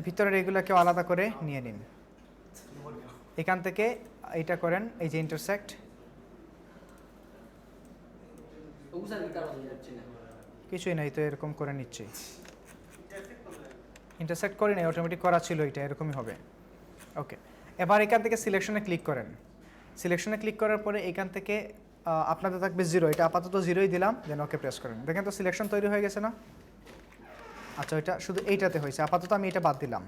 ভিতরের এগুলোকে আলাদা করে নিয়ে নিন। এখান থেকে এটা করেন, এই যে ইন্টারসেক্ট, কিছুই নাই তো, এরকম করে নিচ্ছি। ইন্টারসেক্ট করে নেই, অটোমেটিক করা ছিল, এটা এরকমই হবে। ওকে, এবার এখান থেকে সিলেকশনে ক্লিক করেন। সিলেকশনে ক্লিক করার পরে এখান থেকে আপনাদের থাকবে 0, এটা আপাতত 0ই দিলাম, দেন ওকে প্রেস করেন। দেখেন তো সিলেকশন তৈরি হয়ে গেছে না? আচ্ছা, এটা শুধু এইটাতে হয়েছে, আপাতত আমি এটা বাদ দিলাম।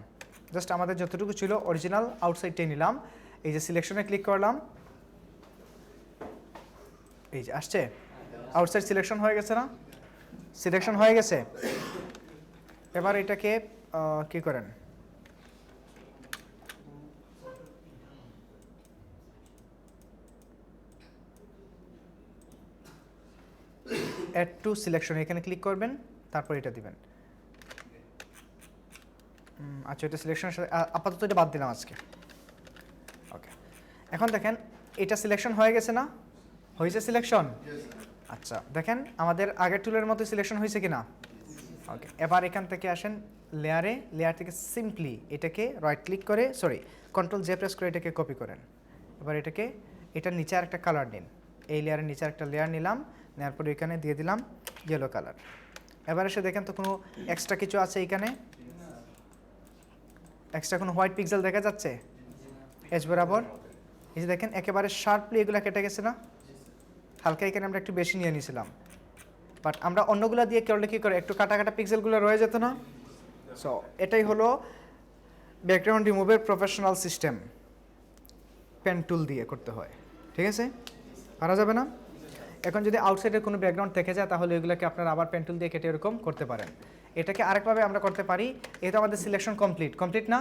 জাস্ট আমাদের যতটুকু ছিল অরিজিনাল আউটসাইডটাই নিলাম। এই যে সিলেকশনে ক্লিক করলাম, এই যে আসছে আউটসাইড সিলেকশন হয়ে গেছে না? সিলেকশন হয়ে গেছে। এবার এটাকে কি করেন, অ্যাড টু সিলেকশন, এখানে ক্লিক করবেন, তারপর এটা দিবেন। আচ্ছা, এটা সিলেকশনের সাথে আপাতত এটা বাদ দিলাম আজকে। ওকে, এখন দেখেন এটা সিলেকশন হয়ে গেছে না? হয়েছে সিলেকশন। আচ্ছা, দেখেন আমাদের আগের টুলের মতো সিলেকশন হয়েছে কিনা? ওকে, এবার এখান থেকে আসেন লেয়ারে, লেয়ার থেকে সিম্পলি এটাকে রাইট ক্লিক করে, কন্ট্রোল জে প্রেস করে এটাকে কপি করেন। এবার এটার নিচে আরেকটা কালার নিন। এই লেয়ারের নিচে একটা লেয়ার নিলাম, নেওয়ার পরে এখানে দিয়ে দিলাম ইয়েলো কালার। এবার এসে দেখেন তো কোনো এক্সট্রা কিছু আছে এখানে? এক্সট্রা কোনো হোয়াইট পিক্সেল দেখা যাচ্ছে এজ বরাবর? এই যে দেখেন একেবারে শার্পলি এগুলো কেটে গেছে না? হালকা এখানে আমরা একটু বেশি নিয়ে নিয়েছিলাম, বাট আমরা অন্যগুলো দিয়ে করলে কী করে একটু কাটা কাটা পিক্সেলগুলো রয়ে যেত না? সো এটাই হলো ব্যাকগ্রাউন্ড রিমুভের প্রফেশনাল সিস্টেম, পেন টুল দিয়ে করতে হয়। ঠিক আছে, পারা যাবে না? এখন যদি আউটসাইডের কোনো ব্যাকগ্রাউন্ড থেকে যায় তাহলে এগুলোকে আপনারা আবার পেন টুল দিয়ে কেটে এরকম করতে পারেন। এটাকে আরেকভাবে আমরা করতে পারি, এটা আমাদের সিলেকশন কমপ্লিট না,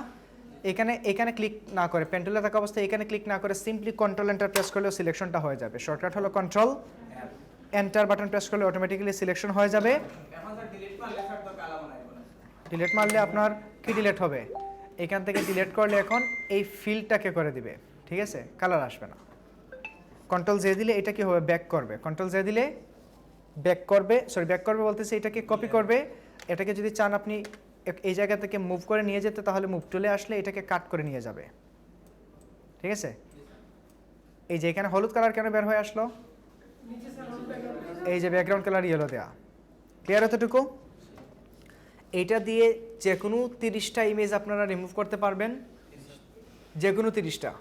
এখানে ক্লিক না করে পেন টুলে থাকা অবস্থায় এখানে ক্লিক না করে সিম্পলি কন্ট্রোল এন্টার প্রেস করলেও সিলেকশনটা হয়ে যাবে। শর্টকাট হলো কন্ট্রোল এন্টার বাটন প্রেস করলে অটোমেটিক্যালি সিলেকশন হয়ে যাবে। এখন স্যার ডিলিট মারলে স্যার তো কালাম নাই বলে। ডিলিট মারলে আপনার কি ডিলিট হবে, এখান থেকে ডিলিট করলে এখন এই ফিল্ডটাকে করে দিবে, ঠিক আছে, কালার আসবে না। কন্ট্রোল জে দিলে এটা কি হবে, ব্যাক করবে। কন্ট্রোল জে দিলে ব্যাক করবে বলতেছে এটাকে কপি করবে। এটাকে যদি চান আপনি এই জায়গা থেকে মুভ করে নিয়ে যেতে তাহলে মুভ টুলে আসলে এটাকে কাট করে নিয়ে যাবে, ঠিক আছে। এই যে এখানে হলুদ কালার কেন বের হয়ে আসলো, এই যে ব্যাকগ্রাউন্ড কালার ইয়েলো দেয়া, ক্লিয়ার এতটুকু। এইটা দিয়ে যে কোনো 30টা ইমেজ আপনারা রিমুভ করতে পারবেন, যে কোনো 30টা।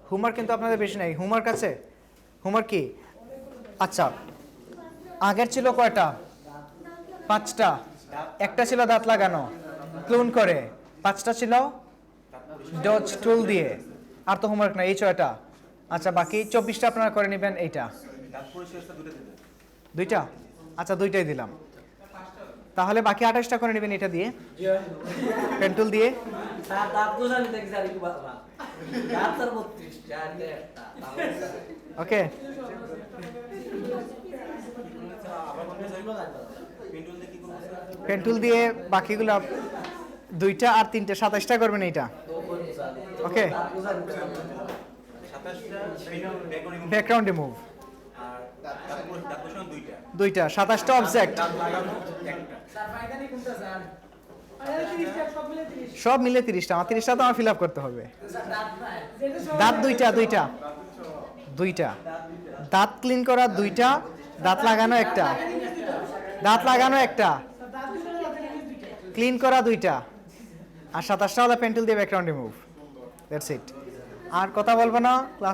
হোমওয়ার্ক কিন্তু আপনাদের বেশি নাই, হোমওয়ার্ক আছে। হোমওয়ার্ক কি, আচ্ছা আগের ছিল কয়টা, 5টা। একটা ছিল দাঁত লাগানো ক্লোন করে, 5টা ছিল ডজ টুল দিয়ে, আর তো হোমওয়ার্ক না এই 6টা। আচ্ছা বাকি 24টা আপনারা করে নেবেন। এইটা দাঁত পরিষ্কার দুটো দিবেন। 2টা, আচ্ছা 2টাই দিলাম। তাহলে বাকি 28টা করে নেবেন এটা দিয়ে, পেন টুল দিয়ে। স্যার দাঁত গোছানি দেখি স্যার একটু বাবা দাঁত স্যার 32 চার একটা ওকে, আবার কোনটা চাইলো পিন্টুল দিয়ে কি করব স্যার? পেন টুল দিয়ে বাকিগুলো 2টা আর 3টে 27টা করবেন এইটা। ওকে, 27টা ব্যাকগ্রাউন্ড ব্যাকগ্রাউন্ড রিমুভ, আর দাঁত পরিষ্কার দুইটা। 2টা, 27টা অবজেক্ট দাঁত লাগানো একটা। স্যার ফাইনালি কোনটা স্যার সব মিলে 30টা। আমার 30টা তো আমার ফিল আপ করতে হবে। স্যার দাঁত নাই দাঁত 2টা, দাঁত ক্লিন করা 2টা, দাঁত লাগানো একটা, ক্লিন করা 2টা, আর 27টা হলো পেন টুল দিয়ে ব্যাকগ্রাউন্ড রিমুভ। That's it. আর কথা বলবো না।